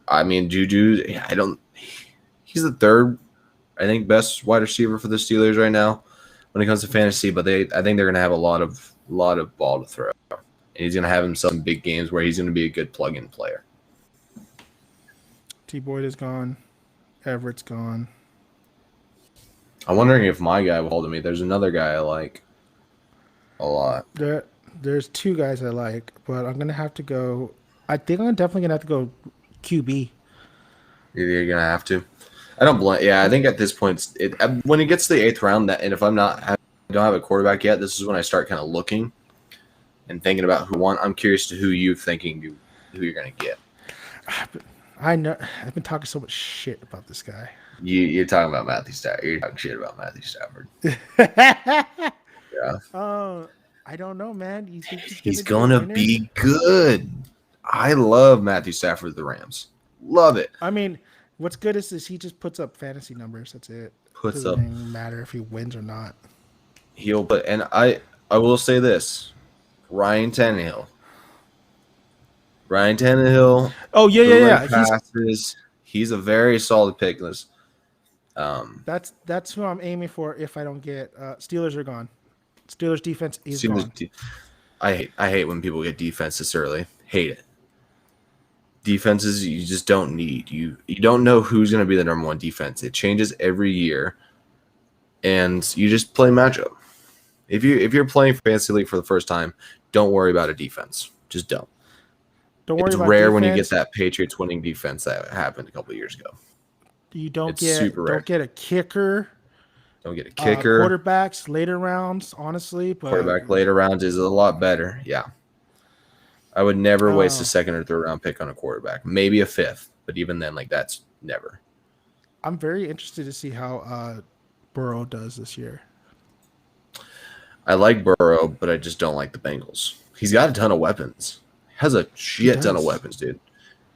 I mean, Juju. He's the 3rd, I think, best wide receiver for the Steelers right now when it comes to fantasy. But I think they're going to have a lot of ball to throw, and he's going to have himself some big games where he's going to be a good plug-in player. T. Boyd is gone. Everett's gone. I'm wondering if my guy will hold me. There's another guy I like a lot. There's 2 guys I like, but I'm gonna have to go. I think I'm definitely gonna have to go QB. You're gonna have to. I don't blame. Yeah, I think at this point, when it gets to the 8th round, and if I don't have a quarterback yet, this is when I start kind of looking and thinking about who won. I'm curious to who you're thinking who you're gonna get. I know I've been talking so much shit about this guy. You're talking about Matthew Stafford. You're talking shit about Matthew Stafford. Yeah. Oh, I don't know, man. You think he's gonna be good? I love Matthew Stafford with the Rams. Love it. I mean, what's good is he just puts up fantasy numbers. That's it. Doesn't matter if he wins or not. And I will say this: Ryan Tannehill. Oh yeah. Passes. He's a very solid pick. That's who I'm aiming for. If I don't get Steelers are gone. Steelers defense is gone. I hate when people get defense this early. Hate it. Defenses you just don't need. You don't know who's going to be the number 1 defense. It changes every year, and you just play matchup. If you're playing fantasy league for the first time, don't worry about a defense. Just don't. Don't worry It's about rare when you get defense. that Patriots winning defense that happened a couple of years ago. You It's super rare. don't get a kicker, Don't get a kicker. quarterbacks later rounds, honestly. But Quarterback later rounds is a lot better. Yeah. I would never waste a second or third round pick on a quarterback. Maybe a fifth, but even then, like that's never. I'm very interested to see how Burrow does this year. I like Burrow, but I just don't like the Bengals. He's got a ton of weapons. Has a shit ton of weapons, dude.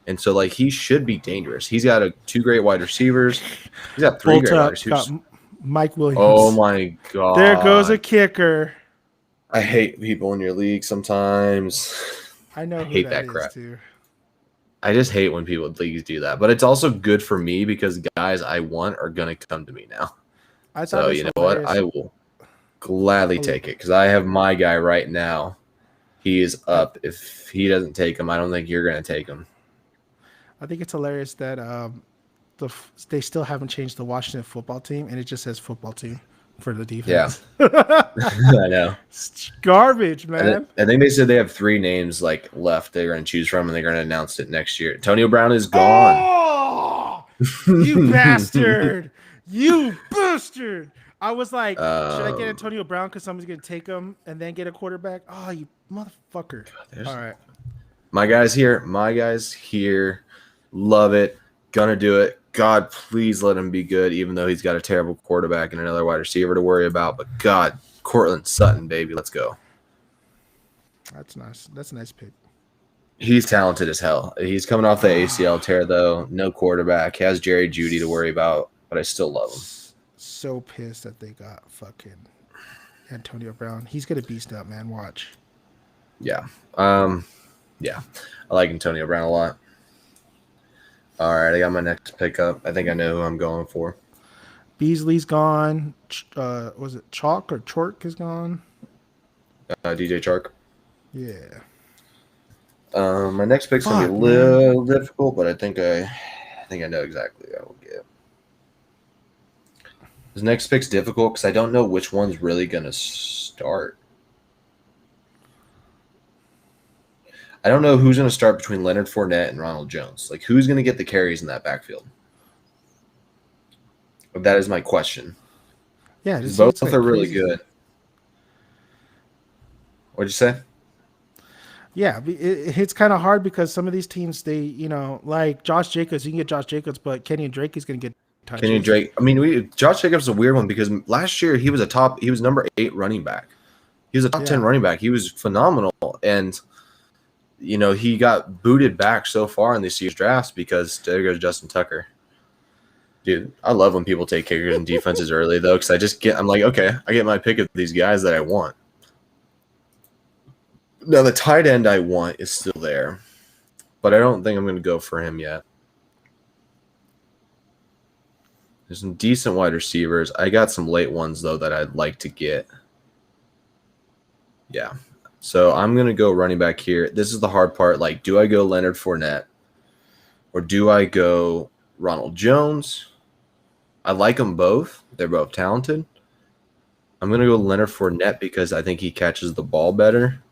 And so, like, he should be dangerous. He's got two great wide receivers. He's got three great wide receivers. Got Mike Williams. Oh my god! There goes a kicker. I hate people in your league sometimes. I know. I hate that is, crap. Too. I just hate when people in leagues do that. But it's also good for me because guys I want are gonna come to me now. So you know what? I will gladly take it because I have my guy right now. He is up. If he doesn't take him, I don't think you're gonna take him. I think it's hilarious that they still haven't changed the Washington football team, and it just says football team for the defense. Yeah, I know. It's garbage, man. I think they said they have 3 names like left they're going to choose from, and they're going to announce it next year. Antonio Brown is gone. Oh, you bastard! You bastard! I was like, should I get Antonio Brown because somebody's going to take him and then get a quarterback? Oh, you motherfucker! All right, my guy's here. My guy's here. Love it. Gonna do it. God, please let him be good, even though he's got a terrible quarterback and another wide receiver to worry about. But God, Cortland Sutton, baby, let's go. That's nice. That's a nice pick. He's talented as hell. He's coming off the ACL tear, though. No quarterback. He has Jerry Jeudy to worry about, but I still love him. So pissed that they got fucking Antonio Brown. He's gonna beast up, man. Watch. Yeah. Yeah. I like Antonio Brown a lot. All right, I got my next pickup. I think I know who I'm going for. Beasley's gone. Was it Chalk or Chork is gone? DJ Chark. Yeah. My next pick's gonna be a little difficult, but I think I know exactly what I will get. This next pick's difficult because I don't know which one's really gonna start. I don't know who's going to start between Leonard Fournette and Ronald Jones. Like, who's going to get the carries in that backfield? That is my question. Yeah, both are really good. What'd you say? Yeah, it's kind of hard because some of these teams, they, like Josh Jacobs, you can get Josh Jacobs, but Kenyon Drake is going to get touches. Kenyon Drake. I mean, Josh Jacobs is a weird one because last year he was number 8 running back. He was a top 10 running back. He was phenomenal. And he got booted back so far in this year's drafts because there goes Justin Tucker. Dude, I love when people take kickers and defenses early, though, because I'm like, okay, I get my pick of these guys that I want. Now, the tight end I want is still there, but I don't think I'm going to go for him yet. There's some decent wide receivers. I got some late ones, though, that I'd like to get. Yeah. So I'm going to go running back here. This is the hard part. Like, do I go Leonard Fournette or do I go Ronald Jones? I like them both. They're both talented. I'm going to go Leonard Fournette because I think he catches the ball better.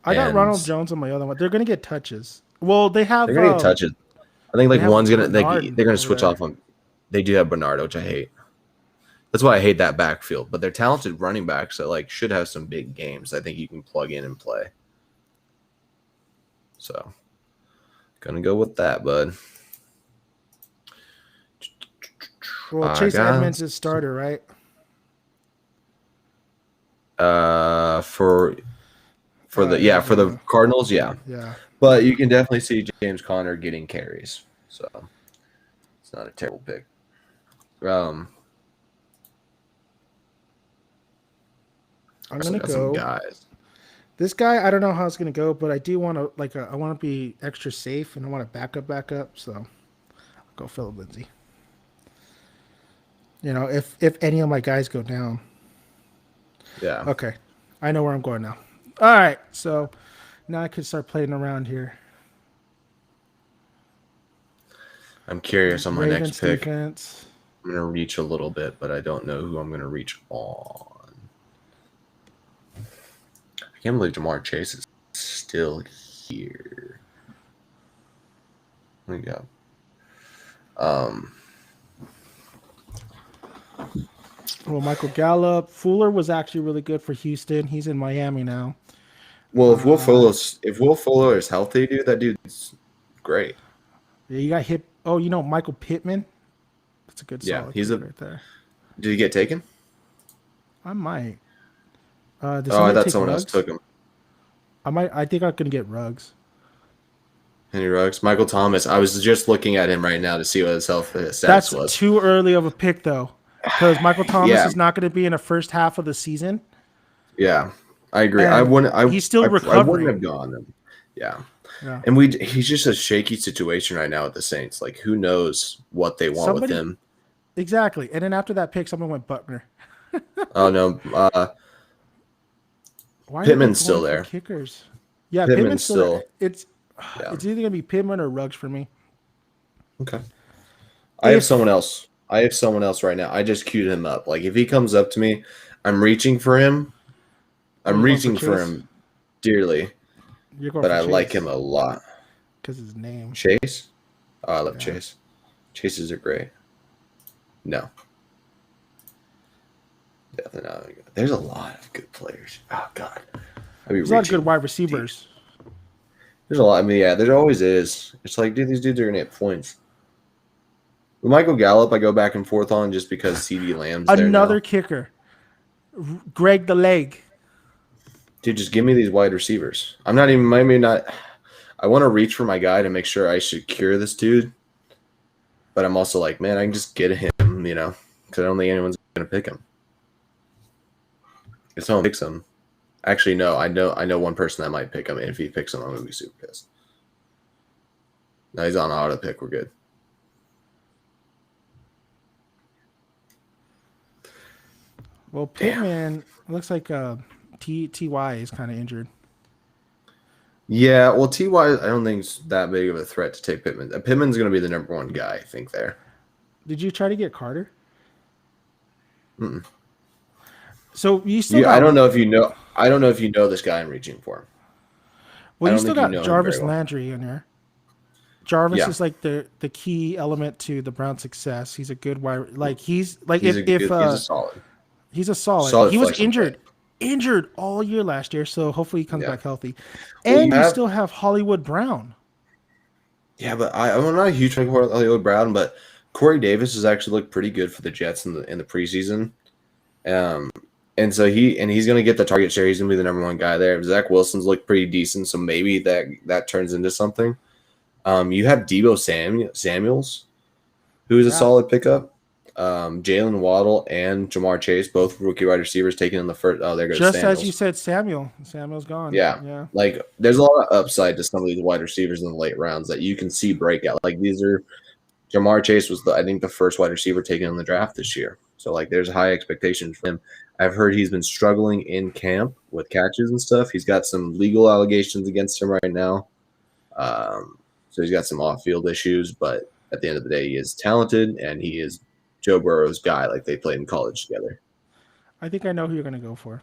I got Ronald Jones on my other one. They're going to get touches. Well, they're going to get touches. I think like one's going to they're going to switch off on. They do have Bernard, which I hate. That's why I hate that backfield. But they're talented running backs that should have some big games. I think you can plug in and play. So, gonna go with that, bud. Well, Chase Edmonds is starter, right? For the Cardinals, yeah. Yeah. But you can definitely see James Conner getting carries. So it's not a terrible pick. I'm gonna go. Guys. This guy, I don't know how it's gonna go, but I do want to I want to be extra safe and I want to back up. So I'll go Philip Lindsay. If any of my guys go down. Yeah. Okay, I know where I'm going now. All right, so now I can start playing around here. I'm curious on my next pick. Defense. I'm gonna reach a little bit, but I don't know who I'm gonna reach on. I can't believe Jamar Chase is still here. we go. Um, Well, Michael Gallup, Fuller was actually really good for Houston. He's in Miami now. well, Uh, if Will Fuller is healthy, dude, that dude's great. yeah, you got hit. Oh, Michael Pittman. That's a good Yeah, solid he's pick a. right there. Did he get taken? I might. Did Oh, I somebody thought take someone else Ruggs? took him. I might. I think I'm gonna get Ruggs. Henry Ruggs, Michael Thomas. I was just looking at him right now to see what his health status That's was. too early of a pick though, because Michael Thomas Yeah, is not going to be in the first half of the season, yeah, I agree. I and wouldn't. he's still I wouldn't recovering. have gone him. Yeah, Yeah. and he's just a shaky situation right now with the Saints. Like, who knows what they want with Somebody him? exactly. And then after that pick, someone went Buckner. Oh no, Why are they Pittman's going still for there. kickers? Yeah, Pittman's Pittman's still there. still. It's Yeah. it's either gonna be Pittman or Ruggs for me. Okay. I have If someone else. I have someone else right now. I just queued him up. Like, if he comes up to me, I'm reaching for him. are I'm you going for reaching for Chase? him dearly, You're going but for I like Chase him a lot. because his name. Chase? Oh, I love Yeah. Chase. Chases are great. No. Definitely not. There's a lot of good players. Oh, God. I'd be There's a lot of reaching good wide deep. receivers. There's a lot. I mean, yeah, there always is. It's like, dude, these dudes are going to get points. With Michael Gallup, I go back and forth on just because CD Lamb's there Another now. kicker, Greg the Leg. Dude, just give me these wide receivers. I'm not even, maybe not. I want to reach for my guy to make sure I secure this dude. But I'm also like, man, I can just get him, because I don't think anyone's going to pick him. If someone picks him, actually, no, I know one person that might pick him, and if he picks him, I'm going to be super pissed. No, he's on auto pick. We're good. Well, Pittman looks like Ty is kind of injured. Yeah, well, Ty, I don't think it's that big of a threat to take Pittman. Pittman's going to be the number one guy, I think, there. Did you try to get Carter? Mm-mm. So you still got. I don't know if you know. I don't know if you know this guy I'm reaching for. Well, I you don't still think you got know him Jarvis very well. Landry in there. Jarvis Yeah. is like the key element to the Browns' success. He's a good wide. Like he's like He's if a solid. he's a solid. Solid He was flexible injured all year last year. So hopefully he comes Yeah. back healthy. Well, And you you have- still have Hollywood Brown. Yeah, but I'm not a huge fan of Hollywood Brown, but Corey Davis has actually looked pretty good for the Jets in the preseason. And so he's going to get the target share. He's going to be the number one guy there. Zach Wilson's looked pretty decent, so maybe that turns into something. You have Debo Samuels, who is a solid pickup. Jalen Waddle and Jamar Chase, both rookie wide receivers, taken in the first. Oh, there goes Just Samuels. as you said, Samuel's gone. Yeah. Yeah. Like, there's a lot of upside to some of these wide receivers in the late rounds that you can see breakout. Like, these are Jamar Chase was I think the first wide receiver taken in the draft this year. So like, there's high expectations for him. I've heard he's been struggling in camp with catches and stuff. He's got some legal allegations against him right now. So he's got some off-field issues, but at the end of the day, he is talented and he is Joe Burrow's guy. Like, they played in college together. I think I know who you're going to go for.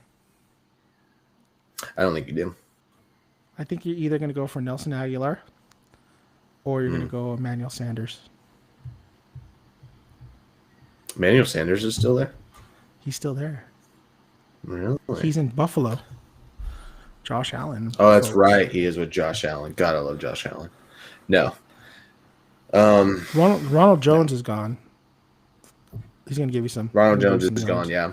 I don't think you do. I think you're either going to go for Nelson Aguilar or you're going to go Emmanuel Sanders. Emmanuel Sanders is still there? He's still there. Really? He's in Buffalo. Josh Allen. Oh, that's folks. right. He is with Josh Allen. God, I love Josh Allen. No. Ronald Jones is gone. He's going to give you some. Ronald Jones is gone, yeah.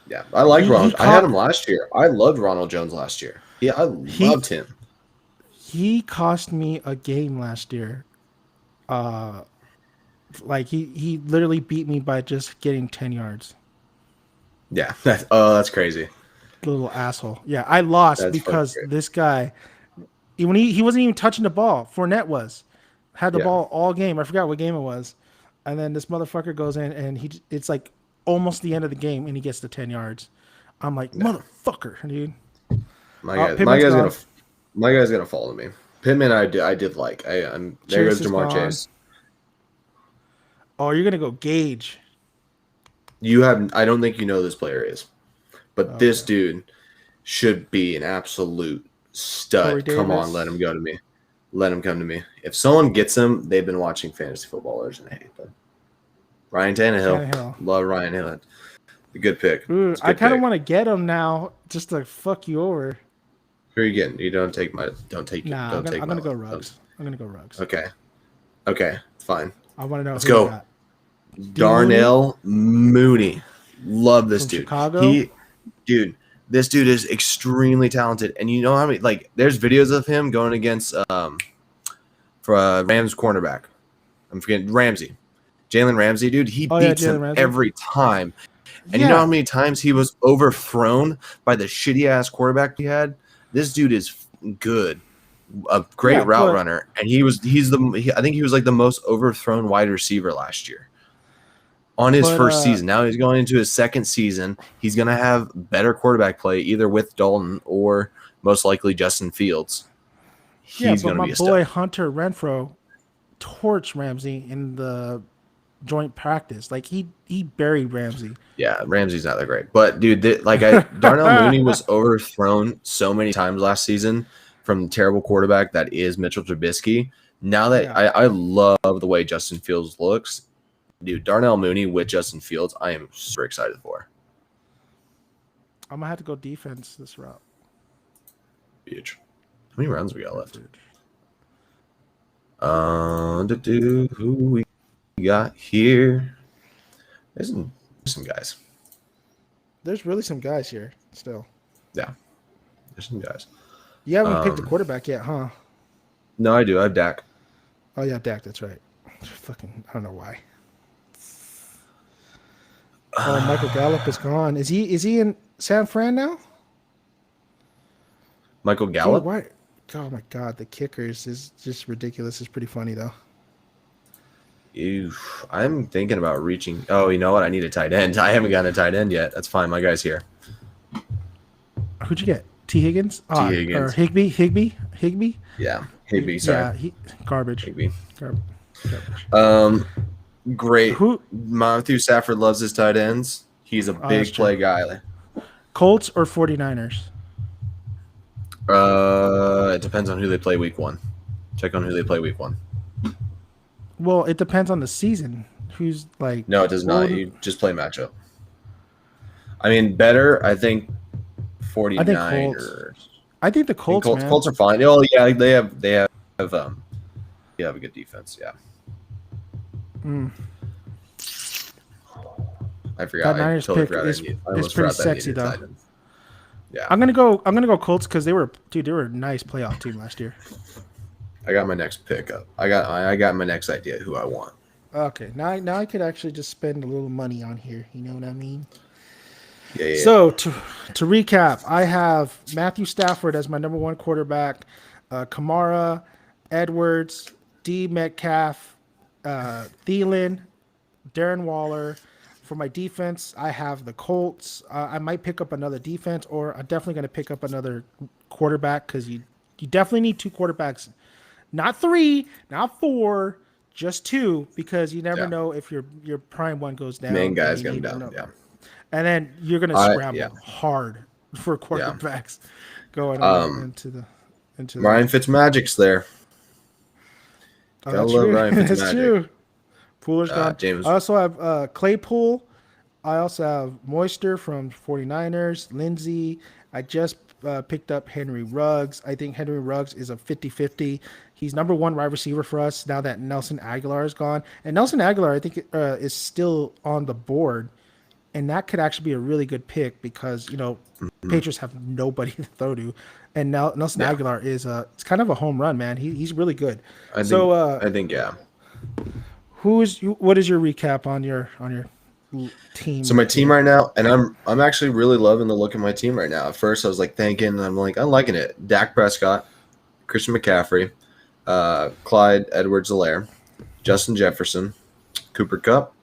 Yeah. I like Ronald. I had him last year. I loved Ronald Jones last year. Yeah, I loved him. He cost me a game last year. Like he literally beat me by just getting 10 yards. Yeah. That's crazy. Little asshole. Yeah, I lost That's because this guy, when he wasn't even touching the ball. Fournette had the ball all game. I forgot what game it was, and then this motherfucker goes in and it's like almost the end of the game and he gets the 10 yards. I'm like, motherfucker, dude. My guy's gonna fall to me. Pittman, I did like. There goes Jamar Chase. Oh, you're gonna go Gage. I don't think you know who this player is, but this dude should be an absolute stud. Come on, let him go to me. let him come to me. If someone gets him, they've been watching fantasy footballers and I hate them. Ryan Tannehill. Tannehill. Love Ryan Hill. A good pick. Ooh, It's a I good kind of pick. want to get him now just to fuck you over. Who are you getting? You don't take my. Don't take it. Nah, Don't take I'm my. gonna go don't- Ruggs. I'm gonna go Ruggs. Okay. Okay. Fine. I want to know. Let's who you go. got. Darnell Mooney. Love this From dude. Chicago? This dude is extremely talented. And you know how many like there's videos of him going against for Rams cornerback. I'm forgetting Ramsey. Jalen Ramsey, dude, he beats Jalen him Ramsey. every time. And you know how many times he was overthrown by the shitty ass quarterback he had? This dude is good. A great route runner. And I think he was like the most overthrown wide receiver last year. On his first season. Now he's going into his second season. He's going to have better quarterback play either with Dalton or most likely Justin Fields. He's going to be a my boy stud. Hunter Renfro torched Ramsey in the joint practice. Like he buried Ramsey. Yeah, Ramsey's not that great. But dude, Darnell Mooney was overthrown so many times last season from the terrible quarterback that is Mitchell Trubisky. Now that I love the way Justin Fields looks. Dude, Darnell Mooney with Justin Fields, I am super excited for. I'm gonna have to go defense this route. Huge. How many rounds we got left? Who we got here? There's some guys. There's really some guys here still. Yeah, there's some guys. You haven't picked a quarterback yet, huh? No, I do. I have Dak. Oh yeah, Dak. That's right. Fucking, I don't know why. Oh, Michael Gallup is gone. Is he in San Fran now? Michael Gallup? Oh, why? Oh my God, the kickers is just ridiculous. It's pretty funny though. I'm thinking about reaching. Oh, you know what? I need a tight end. I haven't gotten a tight end yet. That's fine. My guy's here. Who'd you get? T. Higgins? T. Higgins. Or Higbee? Yeah. Higbee, sorry. Yeah, garbage. Higbee. Garbage. Great. Matthew Stafford loves his tight ends. He's a big play guy. Colts or 49ers? It depends on who they play week 1. Check on who they play week 1. Well, it depends on the season. Who's like? No, it does not. You just play matchup. I mean, better. I think 49ers. I think the Colts. Colts are fine. Oh yeah, they have a good defense. Yeah. I forgot. That Niners pick is pretty sexy though. Yeah. I'm gonna go Colts because they were a nice playoff team last year. I got my next pick up. I got my next idea who I want. Okay, now I could actually just spend a little money on here. You know what I mean? Yeah. So to recap, I have Matthew Stafford as my number 1 quarterback, Kamara, Edwards, D. Metcalf, Thielen, Darren Waller. For my defense, I have the Colts. I might pick up another defense, or I'm definitely going to pick up another quarterback because you definitely need 2 quarterbacks. Not 3, not 4, just 2, because you never know if your prime one goes down. Main guy's going down, yeah. And then you're going to scramble hard for quarterbacks going into the Ryan Fitzmagic's there. Gotta love Ryan Fitzmagic. That's true. Pooler's gone. James. I also have Claypool. I also have Moister from 49ers. Lindsey. I just picked up Henry Ruggs. I think Henry Ruggs is a 50-50. He's number 1 wide receiver for us now that Nelson Aguilar is gone. And Nelson Aguilar, I think, is still on the board. And that could actually be a really good pick because, Patriots have nobody to throw to. And now Nelson Aguilar is it's kind of a home run, man. He's really good. I think. What is your recap on your team? So my team right now, and I'm actually really loving the look of my team right now. At first I was like thinking, and I'm liking it. Dak Prescott, Christian McCaffrey, Clyde Edwards-Helaire, Justin Jefferson, Cooper Kupp,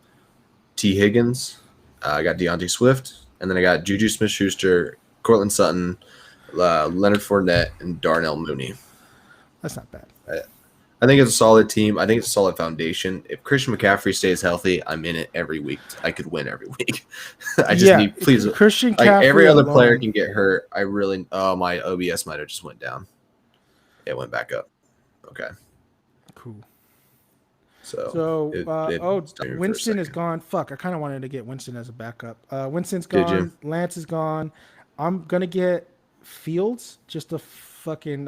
T. Higgins. I got DeAndre Swift, and then I got Juju Smith-Schuster, Cortland Sutton, Leonard Fournette, and Darnell Mooney. That's not bad. I think it's a solid team. I think it's a solid foundation. If Christian McCaffrey stays healthy, I'm in it every week. I could win every week. I just need, please. Christian like McCaffrey every other alone. player can get hurt. My OBS might have just went down. It went back up. Okay. Cool. So, So, it's time for a Winston is second. gone. Fuck, I kind of wanted to get Winston as a backup. Winston's Did you? gone. Lance is gone. I'm gonna get Fields just to fucking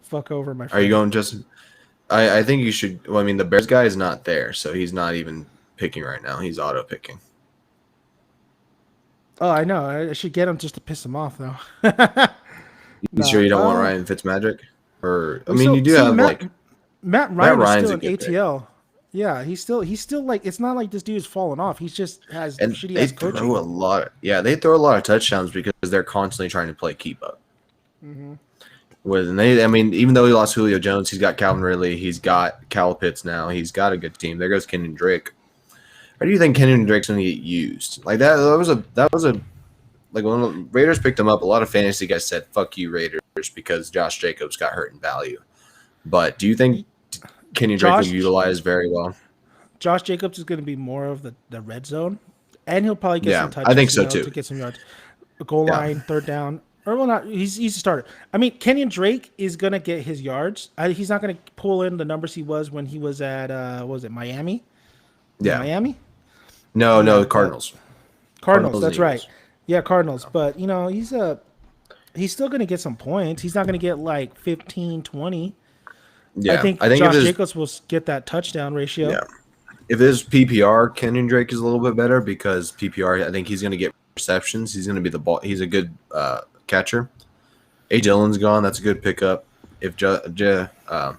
fuck over my Are you friend. going just? I think you should. Well, I mean, the Bears guy is not there, so he's not even picking right now. He's auto picking. Oh, I know. I should get him just to piss him off, though. You sure No. you don't want Ryan Fitzmagic? Or I mean, So you do see, have like Matt Matt Ryan is Ryan's still a an good pick, ATL. Yeah, he's still like it's not like this dude's fallen off. He's just has and shitty they ass throw coaching. a lot. Yeah, they throw a lot of touchdowns because they're constantly trying to play keep up. Hmm. I mean, even though he lost Julio Jones, he's got Calvin Ridley, he's got Cal Pitts now, he's got a good team. There goes Kenyon Drake. How do you think Kenyon Drake's going to get used? Like that was a like when the Raiders picked him up. A lot of fantasy guys said, "Fuck you, Raiders," because Josh Jacobs got hurt in value. But do you think Kenyon Drake will Josh utilize very well? Josh Jacobs is going to be more of the red zone, and he'll probably get some Yeah, touches. I think so to too. get some yards. Goal Yeah, line, third down, or well, not. He's a starter. I mean, Kenyon Drake is going to get his yards. He's not going to pull in the numbers he was when he was at what was it Miami? Was it yeah. Miami? No, Yeah, Cardinals. Cardinals. And That's right. Eagles. Yeah, Cardinals. But he's still going to get some points. He's not going to get like 15, 20. I Yeah, think I think if Josh his Jacobs will get that touchdown ratio. yeah, if his PPR, Kenyon Drake is a little bit better because PPR. I think he's going to get receptions. He's going to be the ball. He's a good catcher. A. Dillon's gone. That's a good pickup. If Aaron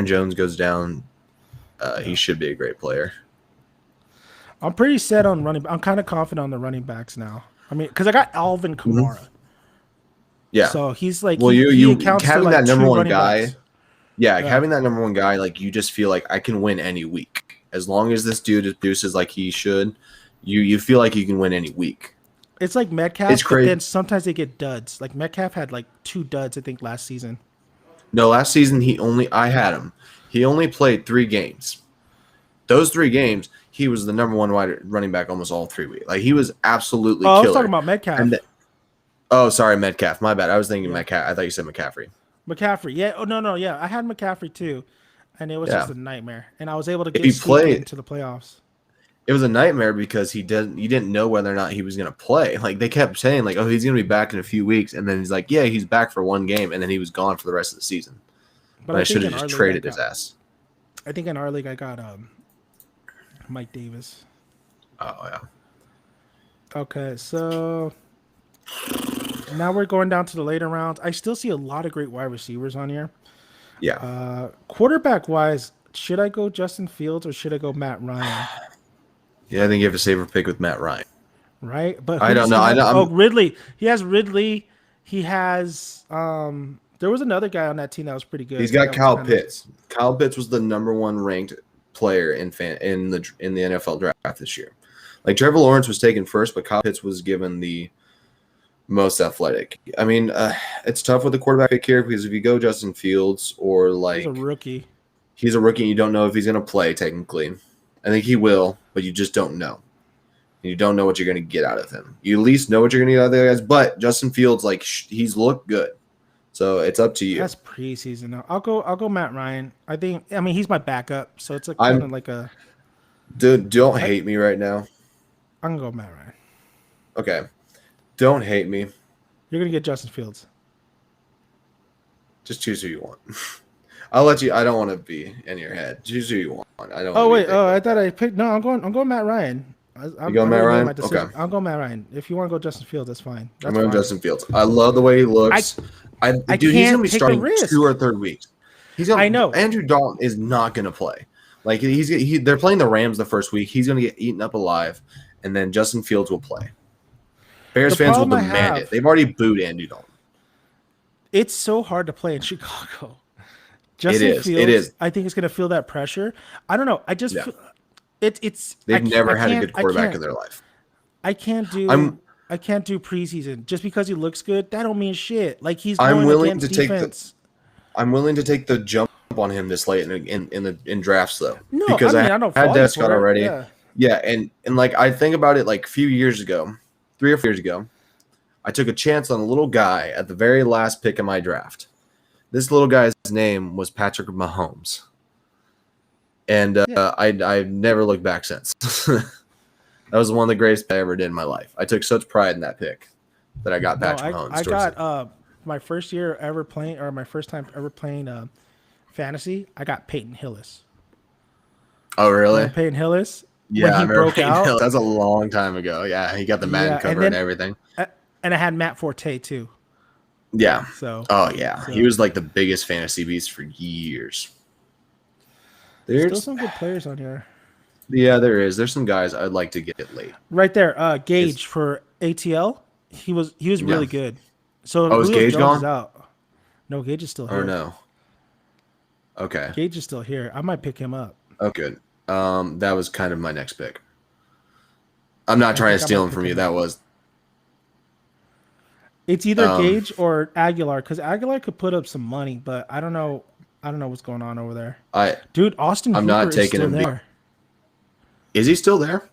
Jones goes down, he should be a great player. I'm pretty set on running. I'm kind of confident on the running backs now. I mean, because I got Alvin Kamara, Yeah. so he's like Well, he you accounts for having like that number two one running guy. backs. Yeah, Yeah. having that number one guy, like you just feel like I can win any week as long as this dude produces like he should. You feel like you can win any week. It's like Metcalf, It's but crazy. then sometimes they get duds. Like Metcalf had like 2 duds, I think, last season. No, last season I had him. He only played 3 games. Those 3 games, he was the number one wide running back almost all 3 weeks. Like he was absolutely Oh, I killer. was talking about Metcalf. And sorry, Metcalf. My bad. I was thinking Metcalf. I thought you said McCaffrey. McCaffrey. Yeah. Oh no. Yeah, I had McCaffrey too, and it was Yeah. just a nightmare. And I was able to If get he sneak played- into the playoffs. It was a nightmare because you didn't know whether or not he was going to play. Like they kept saying like, "Oh, he's going to be back in a few weeks," and then he's like, "Yeah, he's back for 1 game," and then he was gone for the rest of the season. But I think should have in our just league, traded his ass. I think in our league I got Mike Davis. Oh yeah. Okay, so now we're going down to the later rounds. I still see a lot of great wide receivers on here. Yeah. Quarterback wise, should I go Justin Fields or should I go Matt Ryan? Yeah, I think you have a safer pick with Matt Ryan. Right? But I who don't does know. he have? I'm- Oh, Ridley. He has Ridley. He has there was another guy on that team that was pretty good. He's got That Kyle was kinda- Pitts. Kyle Pitts was the number 1 ranked player in the NFL draft this year. Like Trevor Lawrence was taken first, but Kyle Pitts was given the most athletic. I mean, it's tough with the quarterback pick here because if you go Justin Fields or like He's a rookie. he's a rookie, and you don't know if he's going to play. Technically, I think he will, but you just don't know. You don't know what you're going to get out of him. You at least know what you're going to get out of the guys. But Justin Fields, like he's looked good, so it's up to you. That's preseason now. I'll go Matt Ryan. I mean he's my backup, so it's like kind of like a Dude, don't hate me right now. I'm gonna go Matt Ryan. Okay, don't hate me. You're gonna get Justin Fields. Just choose who you want. I'll let you. I don't want to be in your head. Choose who you want. I don't. Oh wanna be wait, picked. I thought I picked. No, I'm going Matt Ryan. I'm going Matt already made Ryan? my decision. Okay. I'll go Matt Ryan. If you want to go Justin Fields, that's fine. That's I'm going fine. Justin Fields. I love the way he looks. I Dude, he's can't gonna be take the starting risk. 2 or 3 weeks. I know. Andrew Dalton is not gonna play. Like they're playing the Rams the first week. He's gonna get eaten up alive, and then Justin Fields will play. Bears The fans will problem I demand have- it. They've already booed Andy Dalton. It's so hard to play in Chicago. Justin is. Fields, It is. I think is going to feel that pressure. I don't know. I just Yeah. feel, it's. They've never had a can't- good quarterback in their life. I can't do. I'm- I can't do preseason just because he looks good. That don't mean shit. Like he's I'm going willing against to take the- defense. I'm willing to take the jump on him this late in drafts though. No, because I mean, I don't had fault you Descott for it, already. yeah. Yeah, and like I think about it like a few years ago, 3 or 4 years ago, I took a chance on a little guy at the very last pick of my draft. This little guy is name was Patrick Mahomes, and Yeah. I've never looked back since. That was one of the greatest I ever did in my life. I took such pride in that pick that I got No, Patrick I Mahomes. I towards got the- my first year ever playing, or my first time ever playing fantasy. I got Peyton Hillis. Oh, really? Remember Peyton Hillis when Yeah, I he remember broke Peyton Hill. out? That's a long time ago. Yeah, he got the Madden Yeah, and cover and then everything. and I had Matt Forte too. Yeah. So Oh, yeah. He so was like the biggest fantasy beast for years. still There's, some good players on here. yeah, there is. There's some guys I'd like to get late. Right there, It's, Gage for ATL. He was yeah. really good. So Oh, is Julio Gage Jones is gone? out. No, Gage is still Or here. no? Okay. Gage is still here. I might pick him up. Oh, good. That was kind of my next pick. I'm not I trying to think I steal might him pick from you. him That up. was It's either um Gage or Aguilar because Aguilar could put up some money, but I don't know. I don't know what's going on over there, I dude. Austin I'm Hooper not is taking still him. there. Is he still there?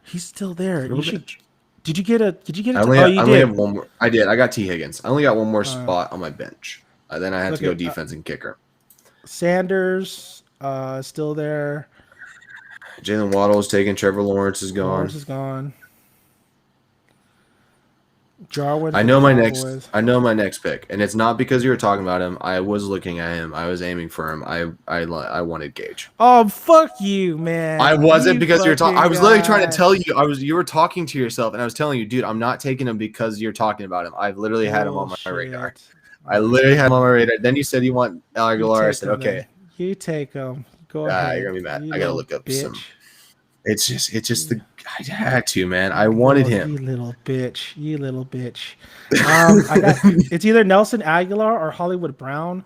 He's still there. Little You should. bitch. Did you get a? Did you get I a? only Oh, have, you I only did. have one more. I did. I got T Higgins. I only got one more Uh, spot on my bench. Then I have look to go at defense and kicker. Sanders. Still there. Jalen Waddle is taken. Trevor Lawrence is gone. Lawrence is gone. Jarwin. I For know the my Cowboys. I know my next pick, and it's not because you were talking about him. I was looking at him. I was aiming for him. I wanted Gage. Oh fuck you, man! I wasn't You because you were talking. I fucking was literally trying to guy. tell you. You were talking to yourself, and I was telling you, dude, I'm not taking him because you're talking about him. I've literally had him on my radar. Bullshit. I literally had him on my radar. Then you said you want You Aguilar. I take said, him okay. then. You take him. Go You're ahead. gonna be mad. You I gotta little look up bitch. some. It's just the. I had to, man. I wanted You him. little bitch. You little bitch. I got. It's either Nelson Aguilar or Hollywood Brown.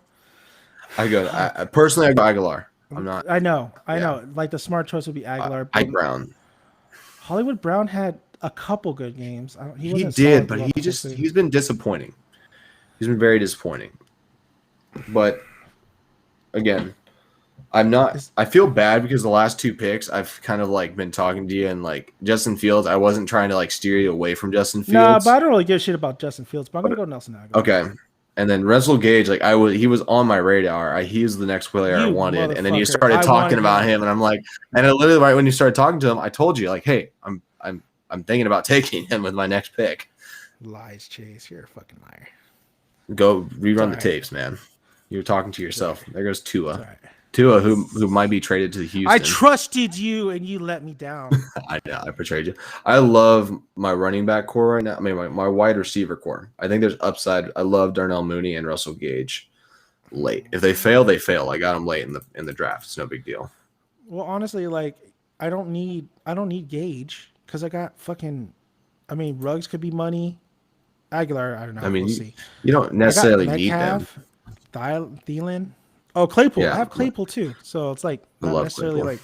I go. I personally, I go Aguilar. I'm not. I know. I Yeah. know. Like the smart choice would be Aguilar. Ike But Brown. Hollywood Brown had a couple good games. He He wasn't did, solid but throughout he the whole just season. he's been disappointing. He's been very disappointing. But again, I'm not. I feel bad because the last two picks I've kind of like been talking to you and like Justin Fields. I wasn't trying to like steer you away from Justin Fields. Nah, but I don't really give a shit about Justin Fields. But I'm gonna go Nelson Aguilar. Okay. And then Russell Gage, like he was on my radar. He was the next player I You wanted. And then you motherfucker. started I talking wanted about him. him, and I'm like, and I literally right when you started talking to him, I told you like, hey, I'm thinking about taking him with my next pick. Lies, Chase. You're a fucking liar. Go rerun the alright. tapes, man. You were talking to yourself. There goes Tua. It's all right. Tua, who might be traded to Houston. I trusted you and you let me down. I know, I betrayed you. I love my running back core right now. I mean, my wide receiver core. I think there's upside. I love Darnell Mooney and Russell Gage late. If they fail, they fail. I got them late in the draft. It's no big deal. Well, honestly, like I don't need Gage because I got fucking. I mean, Ruggs could be money. Aguilar, I don't know. I mean, we'll see. you don't I got necessarily need them. Metcalf, Thielen. Oh, Claypool. Yeah. I have Claypool too, so it's like I not love necessarily Claypool. like.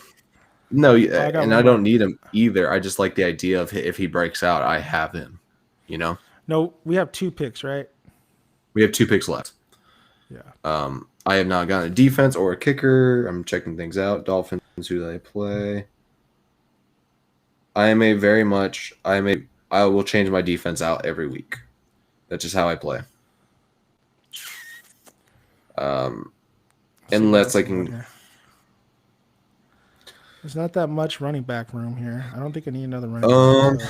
No, I got and one I more. don't need him either. I just like the idea of if he breaks out, I have him. You know, No, we have 2 picks, right? we have 2 picks left. Yeah. I have not gotten a defense or a kicker. I'm checking things out. Dolphins, who they play. I will change my defense out every week. That's just how I play. Unless I can. There's not that much running back room here. I don't think I need another running back. So.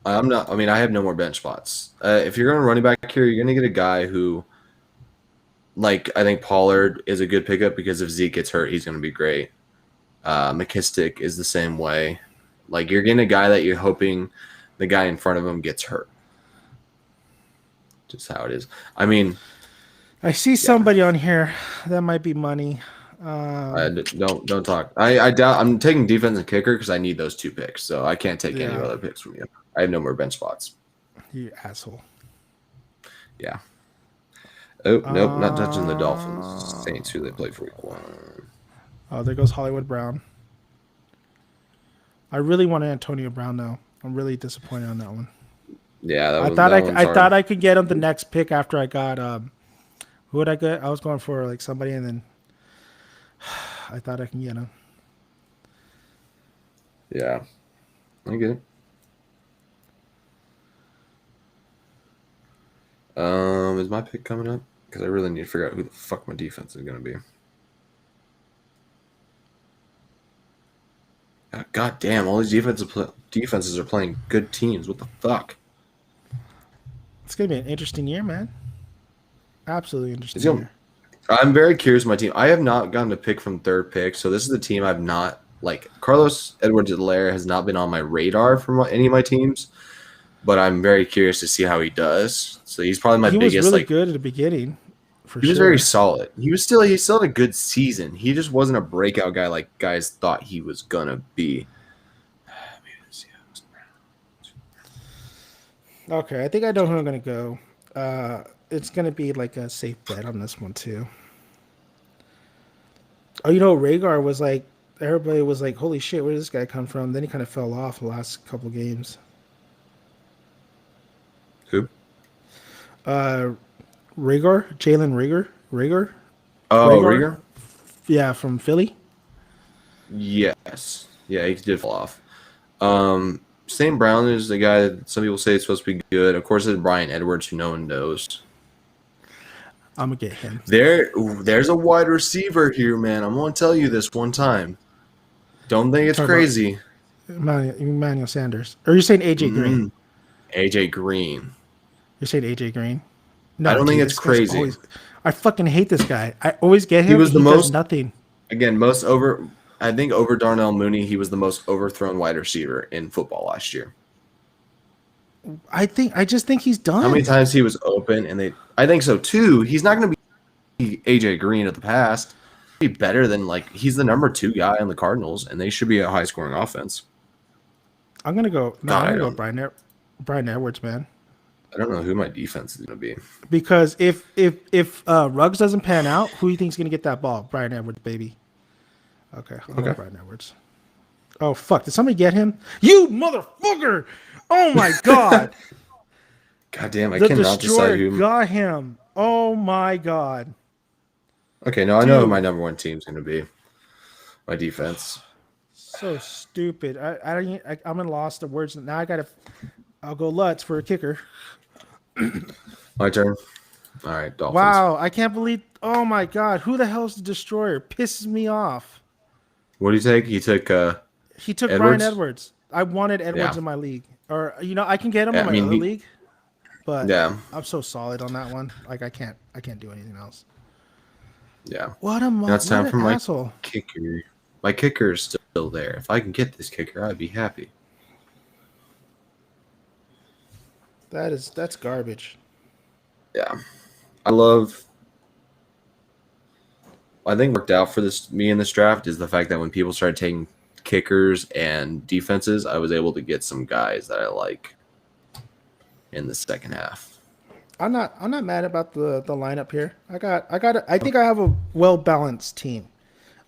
I'm not. I mean, I have no more bench spots. If you're going to running back here, you're going to get a guy who, like, I think Pollard is a good pickup because if Zeke gets hurt, he's going to be great. McKissick is the same way. Like, you're getting a guy that you're hoping the guy in front of him gets hurt. Just how it is. I mean, I see somebody on here that might be money. don't talk. I doubt I'm taking defense and kicker because I need those 2 picks. So I can't take any Yeah. other picks from you. I have no more bench spots. You asshole. Yeah. Oh, nope, not touching the Dolphins. Saints, who they play for week 1. Oh, there goes Hollywood Brown. I really wanted Antonio Brown though. I'm really disappointed on that one. Yeah, that I was, thought that one's I hard. thought I could get him the next pick after I got who would I get? I was going for like somebody and then I thought I can get him. Yeah, I get it. Is my pick coming up? because I really need to figure out who the fuck my defense is going to be. God damn, all these defenses are playing good teams. What the fuck? It's gonna be an interesting year, man. Absolutely interesting It's gonna- year. I'm very curious my team. I have not gotten to pick from third pick, so this is the team I've not like. Carlos Edwards-Helaire has not been on my radar for any of my teams, but I'm very curious to see how he does. So he's probably my He biggest. was really like good at the beginning. he was very solid. He still had a good season. He just wasn't a breakout guy like guys thought he was gonna be. Okay, I think I know who I'm gonna go. It's gonna be like a safe bet on this one too. Oh, Rhaegar was like, everybody was like, "Holy shit, where did this guy come from?" Then he kind of fell off the last couple games. Who? Rhaegar, Jalen Rhaegar. Oh, Rhaegar? Rhaegar? Yeah, from Philly. Yes. Yeah, he did fall off. St. Brown is the guy that some people say is supposed to be good. Of course, there's Brian Edwards, who no one knows. I'm gonna get him. There's a wide receiver here, man. I'm gonna tell you this one time. Don't think it's crazy. Emmanuel Sanders, or you're saying AJ Green? AJ Green. You're saying AJ Green? No, I don't think it's crazy. I fucking hate this guy. I always get him. He was the most does nothing. Again, I think over Darnell Mooney, he was the most overthrown wide receiver in football last year. I just think he's done. How many times he was open, and I think so too. He's not going to be AJ Green of the past. He'd be better than he's the number 2 guy on the Cardinals, and they should be a high scoring offense. I'm gonna go. No, I'm gonna go Brian Edwards, man. I don't know who my defense is going to be. Because if Ruggs doesn't pan out, who do you think is gonna get that ball? Brian Edwards, baby. Okay, I'll go Brian Edwards. Oh fuck! Did somebody get him? You motherfucker! Oh my god! God damn! I cannot decide who got him. Oh my god! Okay, no, I know who my number 1 team's going to be. My defense. So stupid. I'm in lost of words now. I'll go Lutz for a kicker. My turn. All right, Dolphins. Wow, I can't believe. Oh my god, who the hell's the destroyer? Pisses me off. What did he take? He took Edwards? Brian Edwards. I wanted Edwards in my league, or I can get him in my other league, but I'm so solid on that one. Like I can't do anything else. Yeah. What a now it's time for my asshole. kicker. My kicker is still there. If I can get this kicker, I'd be happy. That's garbage. Yeah. I think worked out for me in this draft is the fact that when people started taking kickers and defenses, I was able to get some guys that I like in the second half. I'm not mad about the lineup here. I think I have a well balanced team.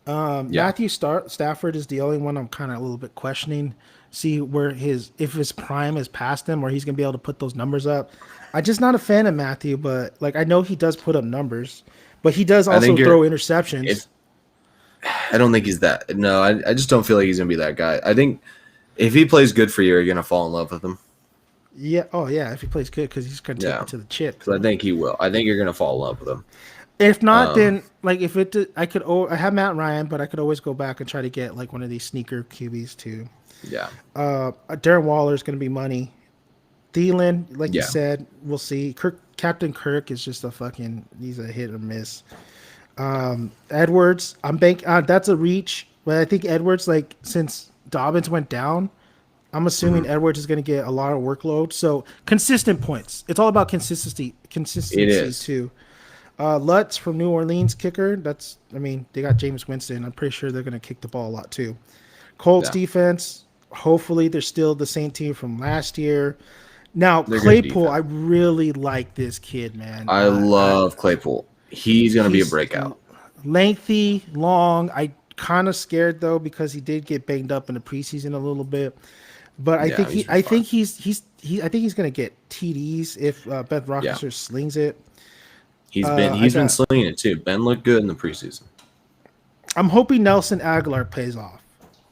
Matthew Stafford is the only one I'm kind of a little bit questioning. See if his prime is past him, or he's gonna be able to put those numbers up. I'm just not a fan of Matthew, but I know he does put up numbers, but he does also throw interceptions. I don't think he's that. No, I just don't feel like he's gonna be that guy. I think if he plays good for you, you're gonna fall in love with him. Yeah. Oh yeah. If he plays good, because he's gonna take it to the chip. Because I think he will. I think you're gonna fall in love with him. If not, then I have Matt Ryan, but I could always go back and try to get one of these sneaker QBs too. Yeah. Darren Waller is going to be money. Thielen, you said, we'll see. Captain Kirk is just he's a hit or miss. Edwards, that's a reach, but I think Edwards, since Dobbins went down, I'm assuming Edwards is going to get a lot of workload. So consistent points. It's all about consistency too. Lutz from New Orleans kicker. They got James Winston. I'm pretty sure they're going to kick the ball a lot too. Colts defense. Hopefully they're still the same team from last year. Now Claypool, I really like this kid, man. I love Claypool. He's going to be a breakout. Lengthy, long. I kind of scared though because he did get banged up in the preseason a little bit. But I think he's going to get TDs if Beth Roethlisberger slings it. He's been slinging it too. Ben looked good in the preseason. I'm hoping Nelson Aguilar pays off.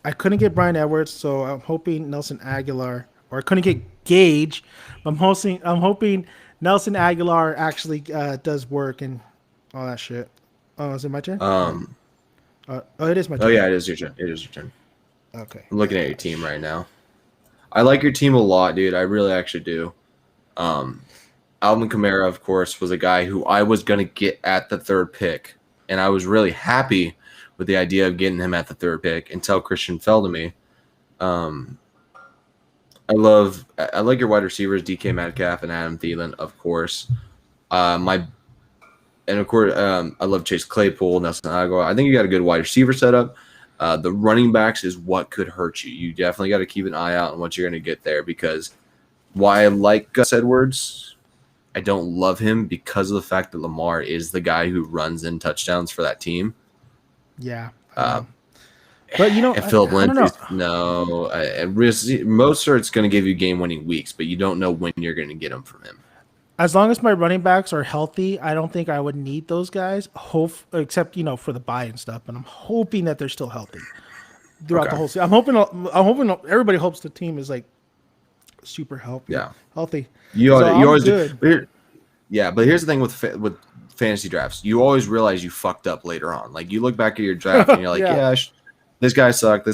I couldn't get Brian Edwards, so I'm hoping Nelson Aguilar, or I couldn't get Gage. I'm hoping Nelson Aguilar actually does work and all that shit. Oh, is it my turn? Oh, it is my Oh turn. yeah, it is your turn. It is your turn. Okay. I'm looking at your team right now. I like your team a lot, dude. I really actually do. Alvin Kamara, of course, was a guy who I was going to get at the third pick, and I was really happy with the idea of getting him at the third pick until Christian fell to me. I like your wide receivers, DK Metcalf and Adam Thielen, of course. I love Chase Claypool, Nelson Aguilar. I think you got a good wide receiver setup. The running backs is what could hurt you. You definitely got to keep an eye out on what you're going to get there because why I like Gus Edwards, I don't love him because of the fact that Lamar is the guy who runs in touchdowns for that team. Yeah. But and Philip Lindsay, no. And Mostert's going to give you game-winning weeks, but you don't know when you're going to get them from him. As long as my running backs are healthy, I don't think I would need those guys. Except for the bye and stuff. But I'm hoping that they're still healthy throughout the whole season. I'm hoping everybody hopes the team is like super healthy. Yeah, healthy. You always do. But here's the thing with fantasy drafts, you always realize you fucked up later on. Like you look back at your draft and you're like, this guy sucked,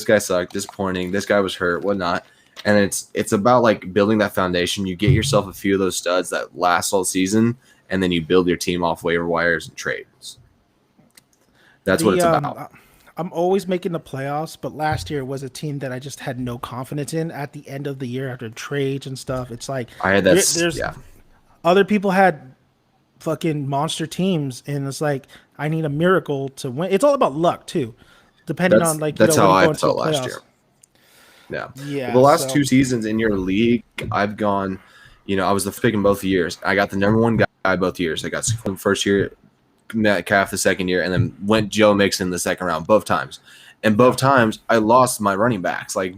disappointing, this guy was hurt, whatnot. And it's about like building that foundation. You get yourself a few of those studs that last all season, and then you build your team off waiver wires and trades. That's what it's about. I'm always making the playoffs, but last year was a team that I just had no confidence in at the end of the year after trades and stuff. It's like I had that. Other people had fucking monster teams, and it's like I need a miracle to win. It's all about luck too, depending on like that's how I felt last year. Yeah. Well, the last 2 seasons in your league, I've gone. I was the pick in both years. I got the number one guy both years. I got the first year, Metcalf the second year, and then went Joe Mixon the second round both times. And both times I lost my running backs. Like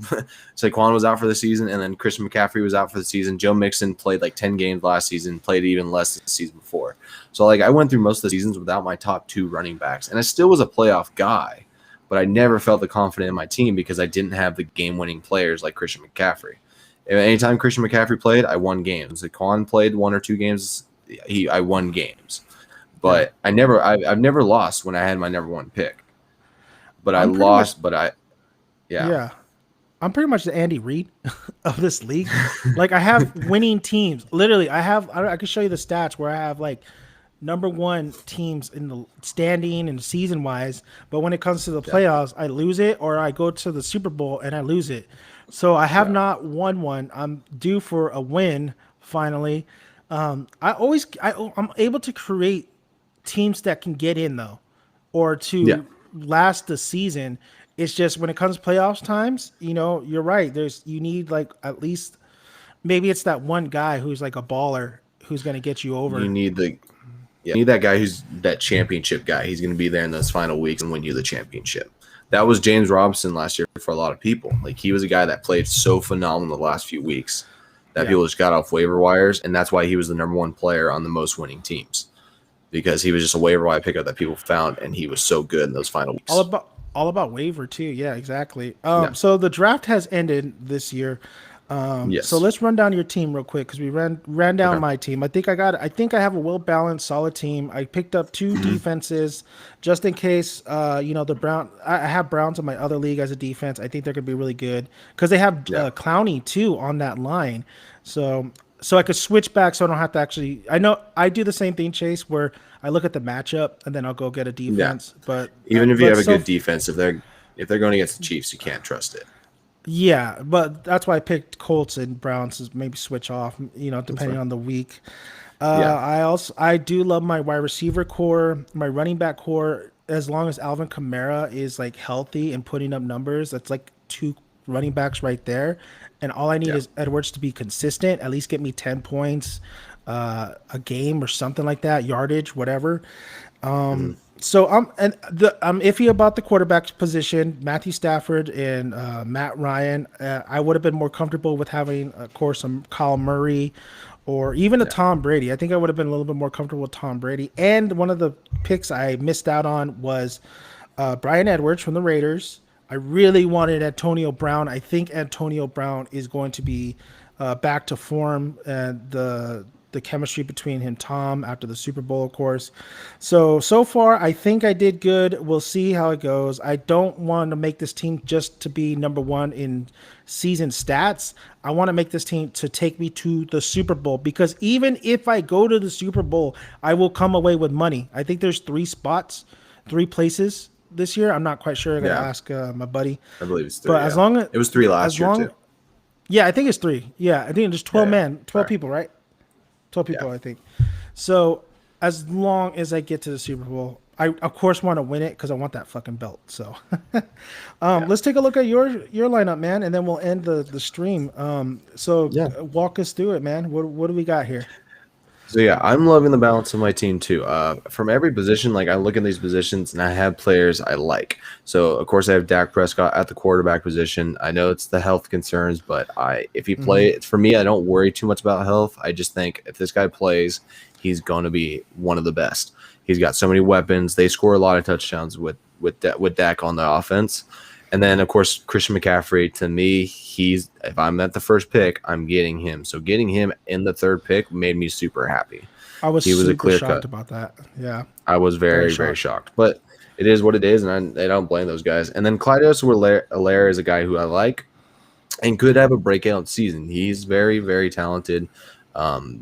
Saquon was out for the season, and then Christian McCaffrey was out for the season. Joe Mixon played like 10 games last season, played even less the season before. So like I went through most of the seasons without my top 2 running backs, and I still was a playoff guy, but I never felt the confidence in my team because I didn't have the game-winning players like Christian McCaffrey. Anytime Christian McCaffrey played, I won games. Saquon played 1 or 2 games, I won games. But I've never lost when I had my number 1 pick. But I'm pretty much the Andy Reid of this league. Like I have winning teams. Literally, I can show you the stats where I have like number 1 teams in the standing and season wise. But when it comes to the playoffs, I lose it, or I go to the Super Bowl and I lose it. So I have not won one. I'm due for a win finally. I'm able to create teams that can get in though, or to last the season. It's just when it comes to playoffs times, you're right. You need like at least maybe it's that one guy who's like a baller who's going to get you over. You need that guy who's that championship guy. He's going to be there in those final weeks and win you the championship. That was James Robinson last year for a lot of people. Like he was a guy that played so phenomenal the last few weeks that people just got off waiver wires, and that's why he was the number 1 player on the most winning teams. Because he was just a waiver wire pickup that people found, and he was so good in those final weeks. All about waiver too. Yeah, exactly. So the draft has ended this year. Yes. So let's run down your team real quick because we ran down my team. I think I have a well balanced, solid team. I picked up 2 defenses just in case. The Brown. I have Browns in my other league as a defense. I think they're gonna be really good because they have Clowney too on that line. So I could switch back so I don't have to actually. I know I do the same thing, Chase, where I look at the matchup and then I'll go get a defense. Yeah. But even if you have a good defense, if they're going against the Chiefs, you can't trust it. Yeah, but that's why I picked Colts and Browns to maybe switch off, depending on the week. I do love my wide receiver core, my running back core. As long as Alvin Kamara is like healthy and putting up numbers, that's like 2 running backs right there. And all I need is Edwards to be consistent, at least get me 10 points a game or something like that, yardage, whatever. So I'm iffy about the quarterback position. Matthew Stafford and Matt Ryan. I would have been more comfortable with having, of course, some Kyle Murray or even a Tom Brady. I think I would have been a little bit more comfortable with Tom Brady. And one of the picks I missed out on was Bryan Edwards from the Raiders. I really wanted Antonio Brown. I think Antonio Brown is going to be back to form. the chemistry between him, Tom, after the Super Bowl, of course. So far, I think I did good. We'll see how it goes. I don't want to make this team just to be number one in season stats. I want to make this team to take me to the Super Bowl, because even if I go to the Super Bowl, I will come away with money. I think there's 3 places this year. I'm not quite sure. I gotta ask my buddy. I believe it's 3. But as long as it was 3 last year too. Yeah, I think it's 3. Yeah, I think there's 12 Right. people, right? 12 people, Yeah. I think. So as long as I get to the Super Bowl, I of course want to win it because I want that fucking belt. So let's take a look at your lineup, man, and then we'll end the stream. Walk us through it, man. What do we got here? So yeah, I'm loving the balance of my team too. From every position, like I look at these positions and I have players I like. So of course I have Dak Prescott at the quarterback position. I know it's the health concerns, but if he play, for me, I don't worry too much about health. I just think if this guy plays, he's going to be one of the best. He's got so many weapons. They score a lot of touchdowns with Dak on the offense. And then, of course, Christian McCaffrey, to me, if I'm at the first pick, I'm getting him. So getting him in the 3rd pick made me super happy. He was a clear shocked about that. Yeah. I was very shocked. But it is what it is, and I don't blame those guys. And then Clyde Edwards-Helaire is a guy who I like and could have a breakout season. He's very, very talented.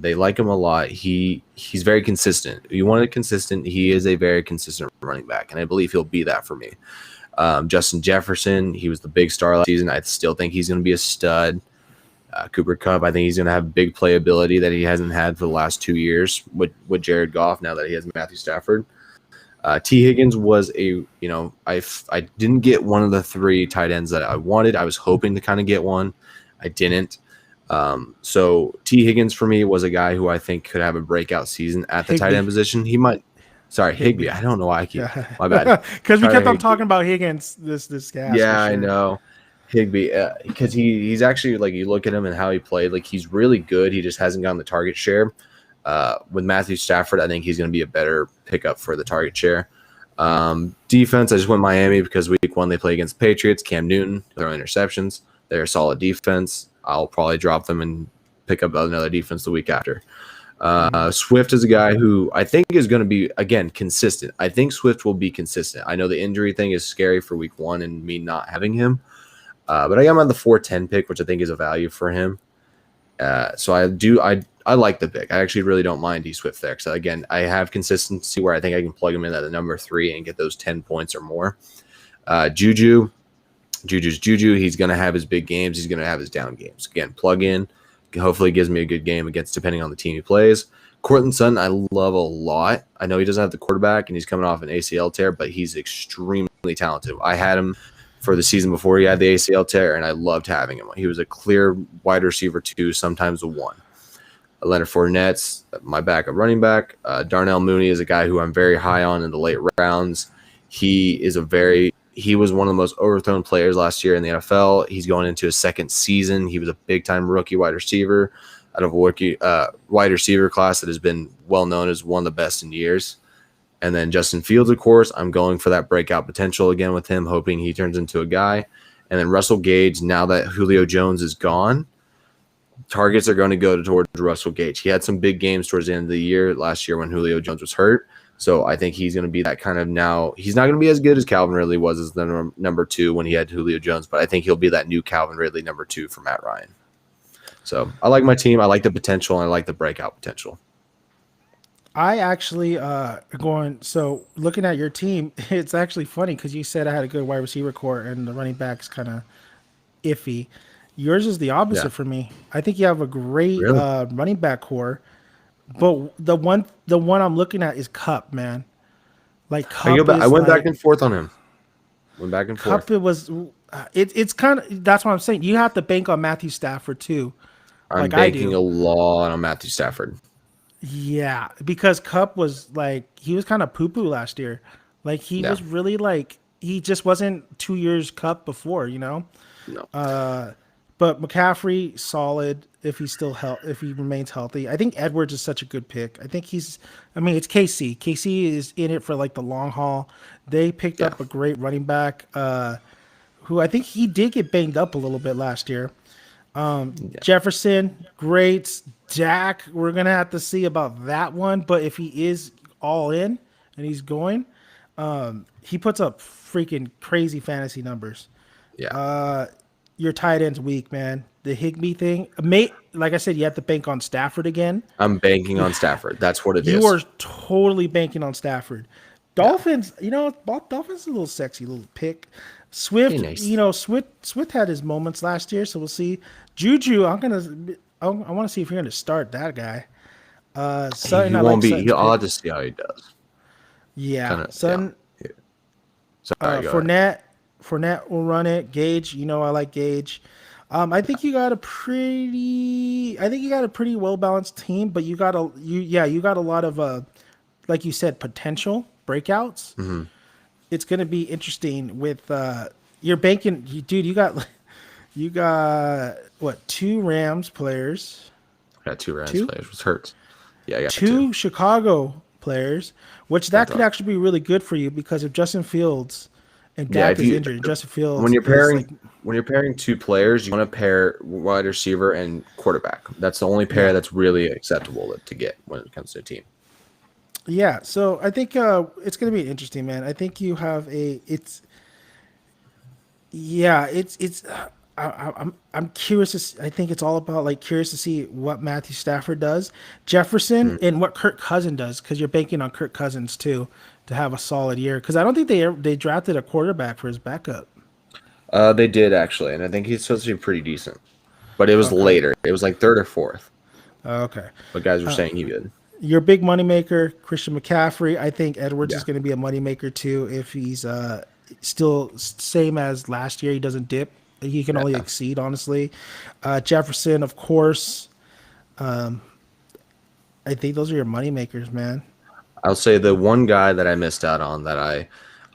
They like him a lot. He's very consistent. You want it consistent. He is a very consistent running back, and I believe he'll be that for me. Justin Jefferson, he was the big star last season. I still think he's going to be a stud. Cooper Kupp, I think he's going to have big playability that he hasn't had for the last 2 years with Jared Goff now that he has Matthew Stafford. T. Higgins was I didn't get one of the 3 tight ends that I wanted. I was hoping to kind of get one. I didn't. So T. Higgins for me was a guy who I think could have a breakout season at the tight end position. He might. Sorry, Higbee. I don't know why I keep. My bad. Because we kept on talking about Higgins this cast. Yeah, sure. I know. Higbee, because he's actually, like, you look at him and how he played, like, he's really good. He just hasn't gotten the target share. With Matthew Stafford, I think he's going to be a better pickup for the target share. Defense, I just went Miami because week 1 they play against the Patriots. Cam Newton, throwing interceptions. They're a solid defense. I'll probably drop them and pick up another defense the week after. Swift is a guy who I think is going to be, again, consistent. I think Swift will be consistent. I know the injury thing is scary for week 1 and me not having him. But I got him on the 410 pick, which I think is a value for him. So I like the pick. I actually really don't mind D Swift there. So again, I have consistency where I think I can plug him in at the number 3 and get those 10 points or more. Juju's Juju. He's going to have his big games. He's going to have his down games. Again, plug in. Hopefully gives me a good game against, depending on the team he plays. Courtland Sutton, I love a lot. I know he doesn't have the quarterback and he's coming off an ACL tear, but he's extremely talented. I had him for the season before he had the ACL tear, and I loved having him. He was a clear wide receiver 2, sometimes a 1. Leonard Fournette's my backup running back. Darnell Mooney is a guy who I'm very high on in the late rounds. He was one of the most overthrown players last year in the NFL. He's going into his 2nd season. He was a big-time rookie wide receiver out of a rookie wide receiver class that has been well known as one of the best in years. And then Justin Fields, of course, I'm going for that breakout potential again with him, hoping he turns into a guy. And then Russell Gage, now that Julio Jones is gone, targets are going to go towards Russell Gage. He had some big games towards the end of the year last year when Julio Jones was hurt. So I think he's going to be that kind of now. He's not going to be as good as Calvin Ridley was as the number 2 when he had Julio Jones, but I think he'll be that new Calvin Ridley number 2 for Matt Ryan. So I like my team. I like the potential, and I like the breakout potential. I actually so looking at your team, it's actually funny because you said I had a good wide receiver core and the running back's kind of iffy. Yours is the opposite for me. I think you have a great running back core, but the one I'm looking at is Kupp, man. Like Kupp, I went back and forth on him. Went back and forth. Kupp, it's kind of, that's what I'm saying. You have to bank on Matthew Stafford too. I'm banking a lot on Matthew Stafford. Yeah, because Kupp was like, he was kind of poo-poo last year. Like he was really like, he just wasn't 2 years Kupp before, you know? No. But McCaffrey, solid if he remains healthy. I think Edwards is such a good pick. I think it's KC. KC is in it for like the long haul. They picked up a great running back who I think he did get banged up a little bit last year. Yeah. Jefferson, great. Dak, we're gonna have to see about that one. But if he is all in and he's going, he puts up freaking crazy fantasy numbers. Yeah. Your tight end's weak, man. The Higby thing, like I said, you have to bank on Stafford again. I'm banking You on Stafford. That's what it you is. are totally banking on Stafford. Yeah. Dolphins, Dolphins a little sexy little pick. Be Swift, nice. Swift had his moments last year, so we'll see. Juju, I want to see if you're gonna start that guy. Sutton, He I like won't be. Sutton's I'll pick. have to see how he does. Yeah, Kind of. Yeah. Sutton, Yeah. Sorry. Go ahead. Fournette will run it. Gage, I like Gage. I think you got a pretty well balanced team, but you got a lot of like you said, potential breakouts. Mm-hmm. It's going to be interesting with your banking, dude. You got what? Two Rams players, I got two Rams two, players. Which hurts. Yeah, I got two. two Chicago players, which I that could thought. actually be really good for you because if Justin Fields and Yeah. Dak If is you injured, Justin when Fields you're is like, pairing when you're pairing two players, you want to pair wide receiver and quarterback. That's the only pair yeah, that's really acceptable to get when it comes to a team. yeah. So I think it's going to be interesting, man. I think you have it's. I'm curious. I think it's all about like curious to see what Matthew Stafford does, Jefferson, Mhm. and what Kirk Cousins does because you're banking on Kirk Cousins too to have a solid year. Because I don't think they drafted a quarterback for his backup. They did actually, and I think he's supposed to be pretty decent. But it was Okay, later. It was like third or fourth. okay. But guys were saying he did. Your big moneymaker, Christian McCaffrey. I think Edwards Yeah. is going to be a moneymaker too if he's still same as last year. He doesn't dip. He can only Yeah. exceed, honestly. Jefferson, of course. I think those are your moneymakers, man. I'll say the one guy that I missed out on that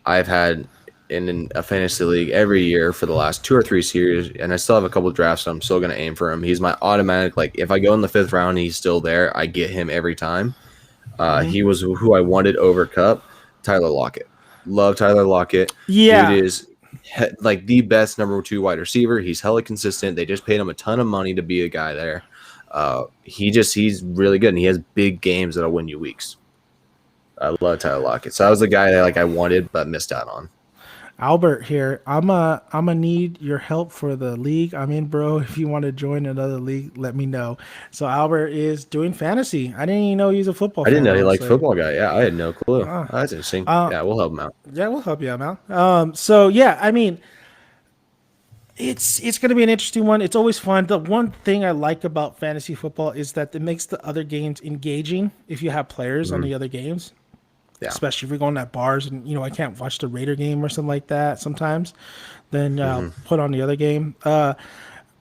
I've had in a fantasy league every year for the last 2 or 3 years, and I still have a couple of drafts, so I'm still gonna aim for him. He's my automatic, like if I go in the fifth round and he's still there, I get him every time. Hmm. He was who I wanted over Cup, Tyler Lockett. Love Tyler Lockett. Dude Yeah, is like the best number two wide receiver. He's hella consistent. They just paid him a ton of money to be a guy there. He's really good, and he has big games that'll win you weeks. I love Tyler Lockett. So that was the guy that like I wanted but missed out on. Albert here. I'm a need your help for the league I'm in, bro. If you want to join another league, let me know. So Albert is doing fantasy. I didn't even know he was a football I didn't fan, know he liked honestly. football guy. Yeah, I had no clue. Oh, Uh, that's interesting. uh, Yeah, we'll help him out. yeah, we'll help you out, man. So yeah, I mean, it's going to be an interesting one. It's always fun. The one thing I like about fantasy football is that it makes the other games engaging if you have players on Mhm. the other games, Yeah. especially if we're going at bars and I can't watch the Raider game or something like that sometimes. Then I'll Hmm. put on the other game. Of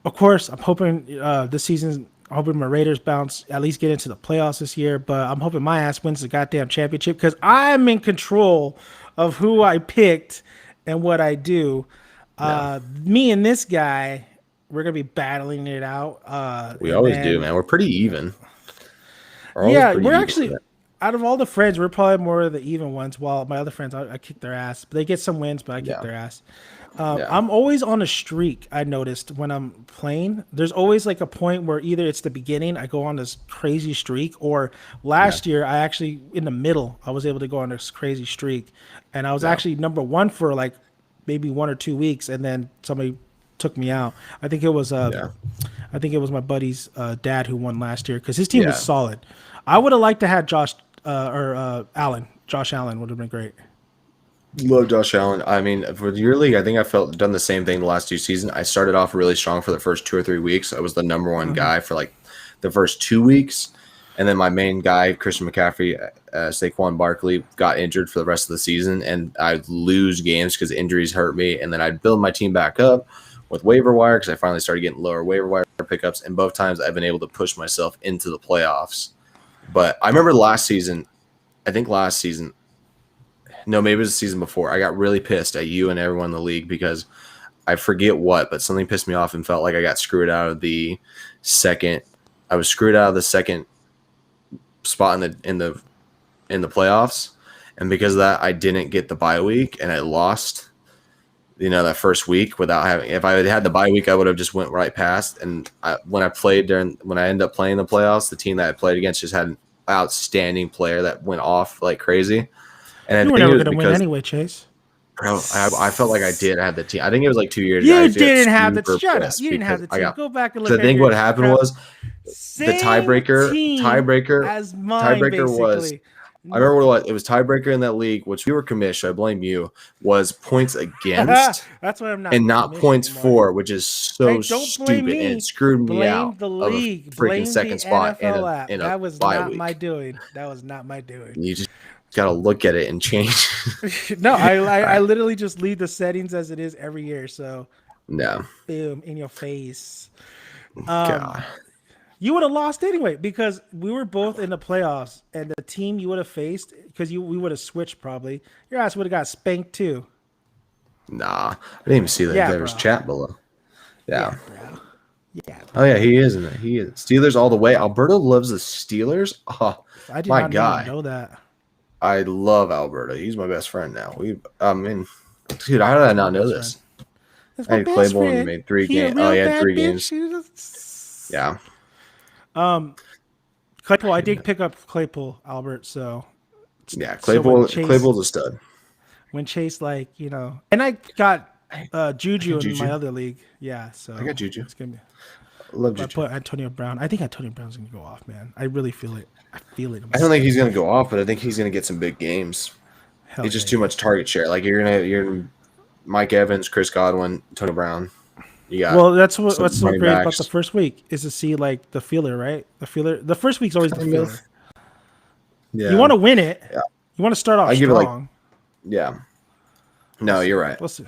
course, I'm hoping this season. I'm hoping my Raiders bounce, at least get into the playoffs this year. But I'm hoping my ass wins the goddamn championship because I'm in control of who I picked and what I do. Yeah. Me and this guy, we're gonna be battling it out. We And always do, then man. We're pretty even. We're always yeah, pretty we're even actually with it. out of all the friends, we're probably more of the even ones. While my other friends, I kick their ass. But they get some wins, but I kick Yeah. their ass. Yeah. I'm always on a streak. I noticed when I'm playing, there's always like a point where either it's the beginning, I go on this crazy streak, or Yeah. last year I actually in the middle, I was able to go on this crazy streak, and I was Yeah. actually number one for like maybe 1 or 2 weeks, and then somebody took me out. I think it was Yeah. I think it was my buddy's dad who won last year because his team was Yeah. solid. I would have liked to have Allen. Josh Allen would have been great. Love Josh Allen. I mean, for your league, I think I felt done the same thing the last 2 seasons. I started off really strong for the first 2 or 3 weeks. I was the number one guy for like the first 2 weeks, and then my main guy, Christian McCaffrey, Saquon Barkley, got injured for the rest of the season, and I'd lose games because injuries hurt me, and then I'd build my team back up with waiver wire because I finally started getting lower waiver wire pickups, and both times I've been able to push myself into the playoffs. But I remember last season. I think last season. No, maybe it was the season before. I got really pissed at you and everyone in the league because I forget what, but something pissed me off and felt like I got screwed out of the second. I was screwed out of the second spot in the playoffs, and because of that, I didn't get the bye week and I lost that first week without having. If I had had the bye week, I would have just went right past. And when I ended up playing the playoffs, the team that I played against just had an outstanding player that went off like crazy. And I You were think never it was going to win because, anyway, Chase. bro, I felt like I did have the team. I think it was like 2 years You ago. I used to get didn't have the super shut up. pissed You didn't have because the I team. got. Go back and look So I at think your what happened crap. was the Same tiebreaker. team Tiebreaker. as mine, Tiebreaker was. basically. I remember what it was. Tiebreaker in that league, which we were commissioned. I blame you. Was points against That's why I'm not. and not commissioned points anymore. for, which is so Hey, don't blame stupid, and me. it screwed me Blame out the of a league. freaking Blame second the spot NFL app. in a That was bye not week. my doing. That was not my doing. You just gotta look at it and change. No, I literally just leave the settings as it is every year. So, No, boom, in your face. God, You would have lost anyway because we were both in the playoffs, and the team you would have faced because we would have switched probably. Your ass would have got spanked too. nah. I didn't even see that. Yeah, There was bro. chat below. Yeah. Bro. Yeah. Oh yeah, he is in it. He is Steelers all the way. Alberto loves the Steelers. Oh I did my not God, know that. I love Alberto. He's my best friend now. I mean, dude, how did I not know this? That's I my had best Claiborne friend. made 3 He a games. real Oh, he had bad 3 bitch. games. She was- Yeah. Claypool. I did pick up Claypool, Albert. So Yeah, So when Claypool's a stud. when Chase, like, and I got Juju in Juju. my other league. Yeah, so I got Juju. It's gonna be. Love I Juju. put Antonio Brown. I think Antonio Brown's gonna go off, man. I really feel it. I feel it. in I don't my think he's gonna go off, but I think he's gonna get some big games. Hell It's just yeah. too much target share. Like you're Mike Evans, Chris Godwin, Antonio Brown. You got Well, what's some so running great about backs. the first week is to see like the feeler, right? The feeler. The first week's always the Kind feeler. of. Yeah. You want to win it. Yeah. You want to start off I give it, like, strong. Yeah. No, you're right. We'll see.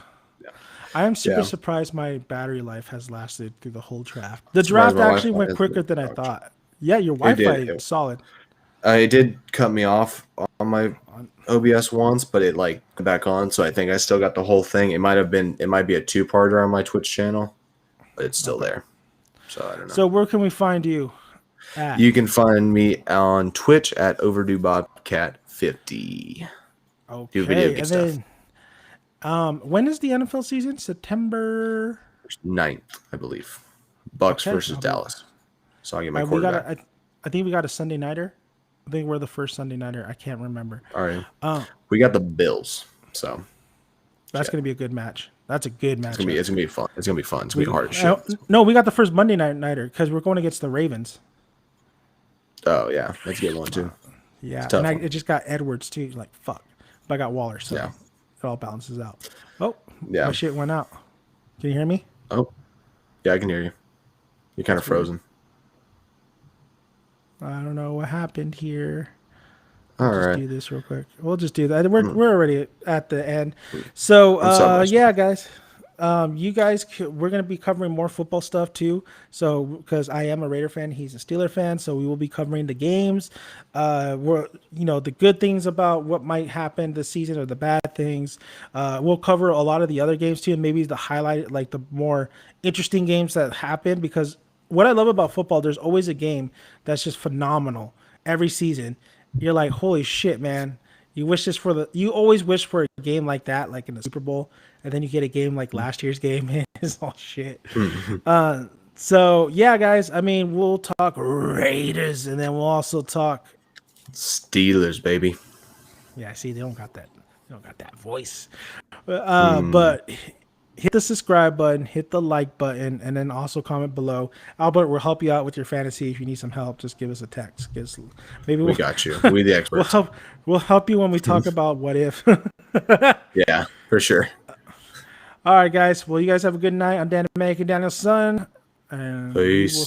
I am super Yeah. surprised my battery life has lasted through the whole draft. The Surprised draft my actually Wi-Fi went has quicker been than I fucked. thought. Yeah, your It did. Wi-Fi is solid. It did cut me off on my OBS once, but it like went back on. So I think I still got the whole thing. It might be a 2-parter on my Twitch channel, but it's still there. So I don't know. So where can we find you? At? You can find me on Twitch at Overdue Bobcat 50. Okay, video game and stuff. then when is the NFL season? September. 9th, I believe. Bucks Okay, versus I'll be- Dallas. So I'll get my we got. quarterback. I think we got a Sunday nighter. I think we're the first Sunday nighter. I can't remember. All right. Um, We got the Bills. So that's Yeah. going to be a good match. That's a good match. it's gonna be fun. It's gonna be fun. It's gonna be hard as shit. No, we got the first Monday nighter because we're going against the Ravens. Oh yeah, that's a good one too. Yeah, It's a tough and one. it just got Edwards too. Like fuck, but I got Waller, so Yeah. it all balances out. Oh, Yeah. my shit went out. Can you hear me? Oh, yeah, I can hear you. You're kind of frozen. I don't know what happened here. All Just right. do this real quick. We'll just do that. We're already at the end. So I'm sorry. yeah, guys. You guys, we're gonna be covering more football stuff too. So because I am a Raider fan, he's a Steeler fan, so we will be covering the games. We're the good things about what might happen this season or the bad things. We'll cover a lot of the other games too, and maybe the highlight, like the more interesting games that happen. Because what I love about football, there's always a game that's just phenomenal every season. You're like, holy shit, man. You always wish for a game like that, like in the Super Bowl, and then you get a game like last year's game. It's all shit. So yeah, guys. I mean, we'll talk Raiders, and then we'll also talk. Steelers, baby. Yeah, see, they don't got that voice. But hit the subscribe button, hit the like button, and then also comment below. Albert will help you out with your fantasy. If you need some help, just give us a text. Maybe We got you. We the experts. We'll help you when we talk about what if. Yeah, for sure. All right, guys. Well, you guys have a good night. I'm Dan American Daniel's son. And we will Peace.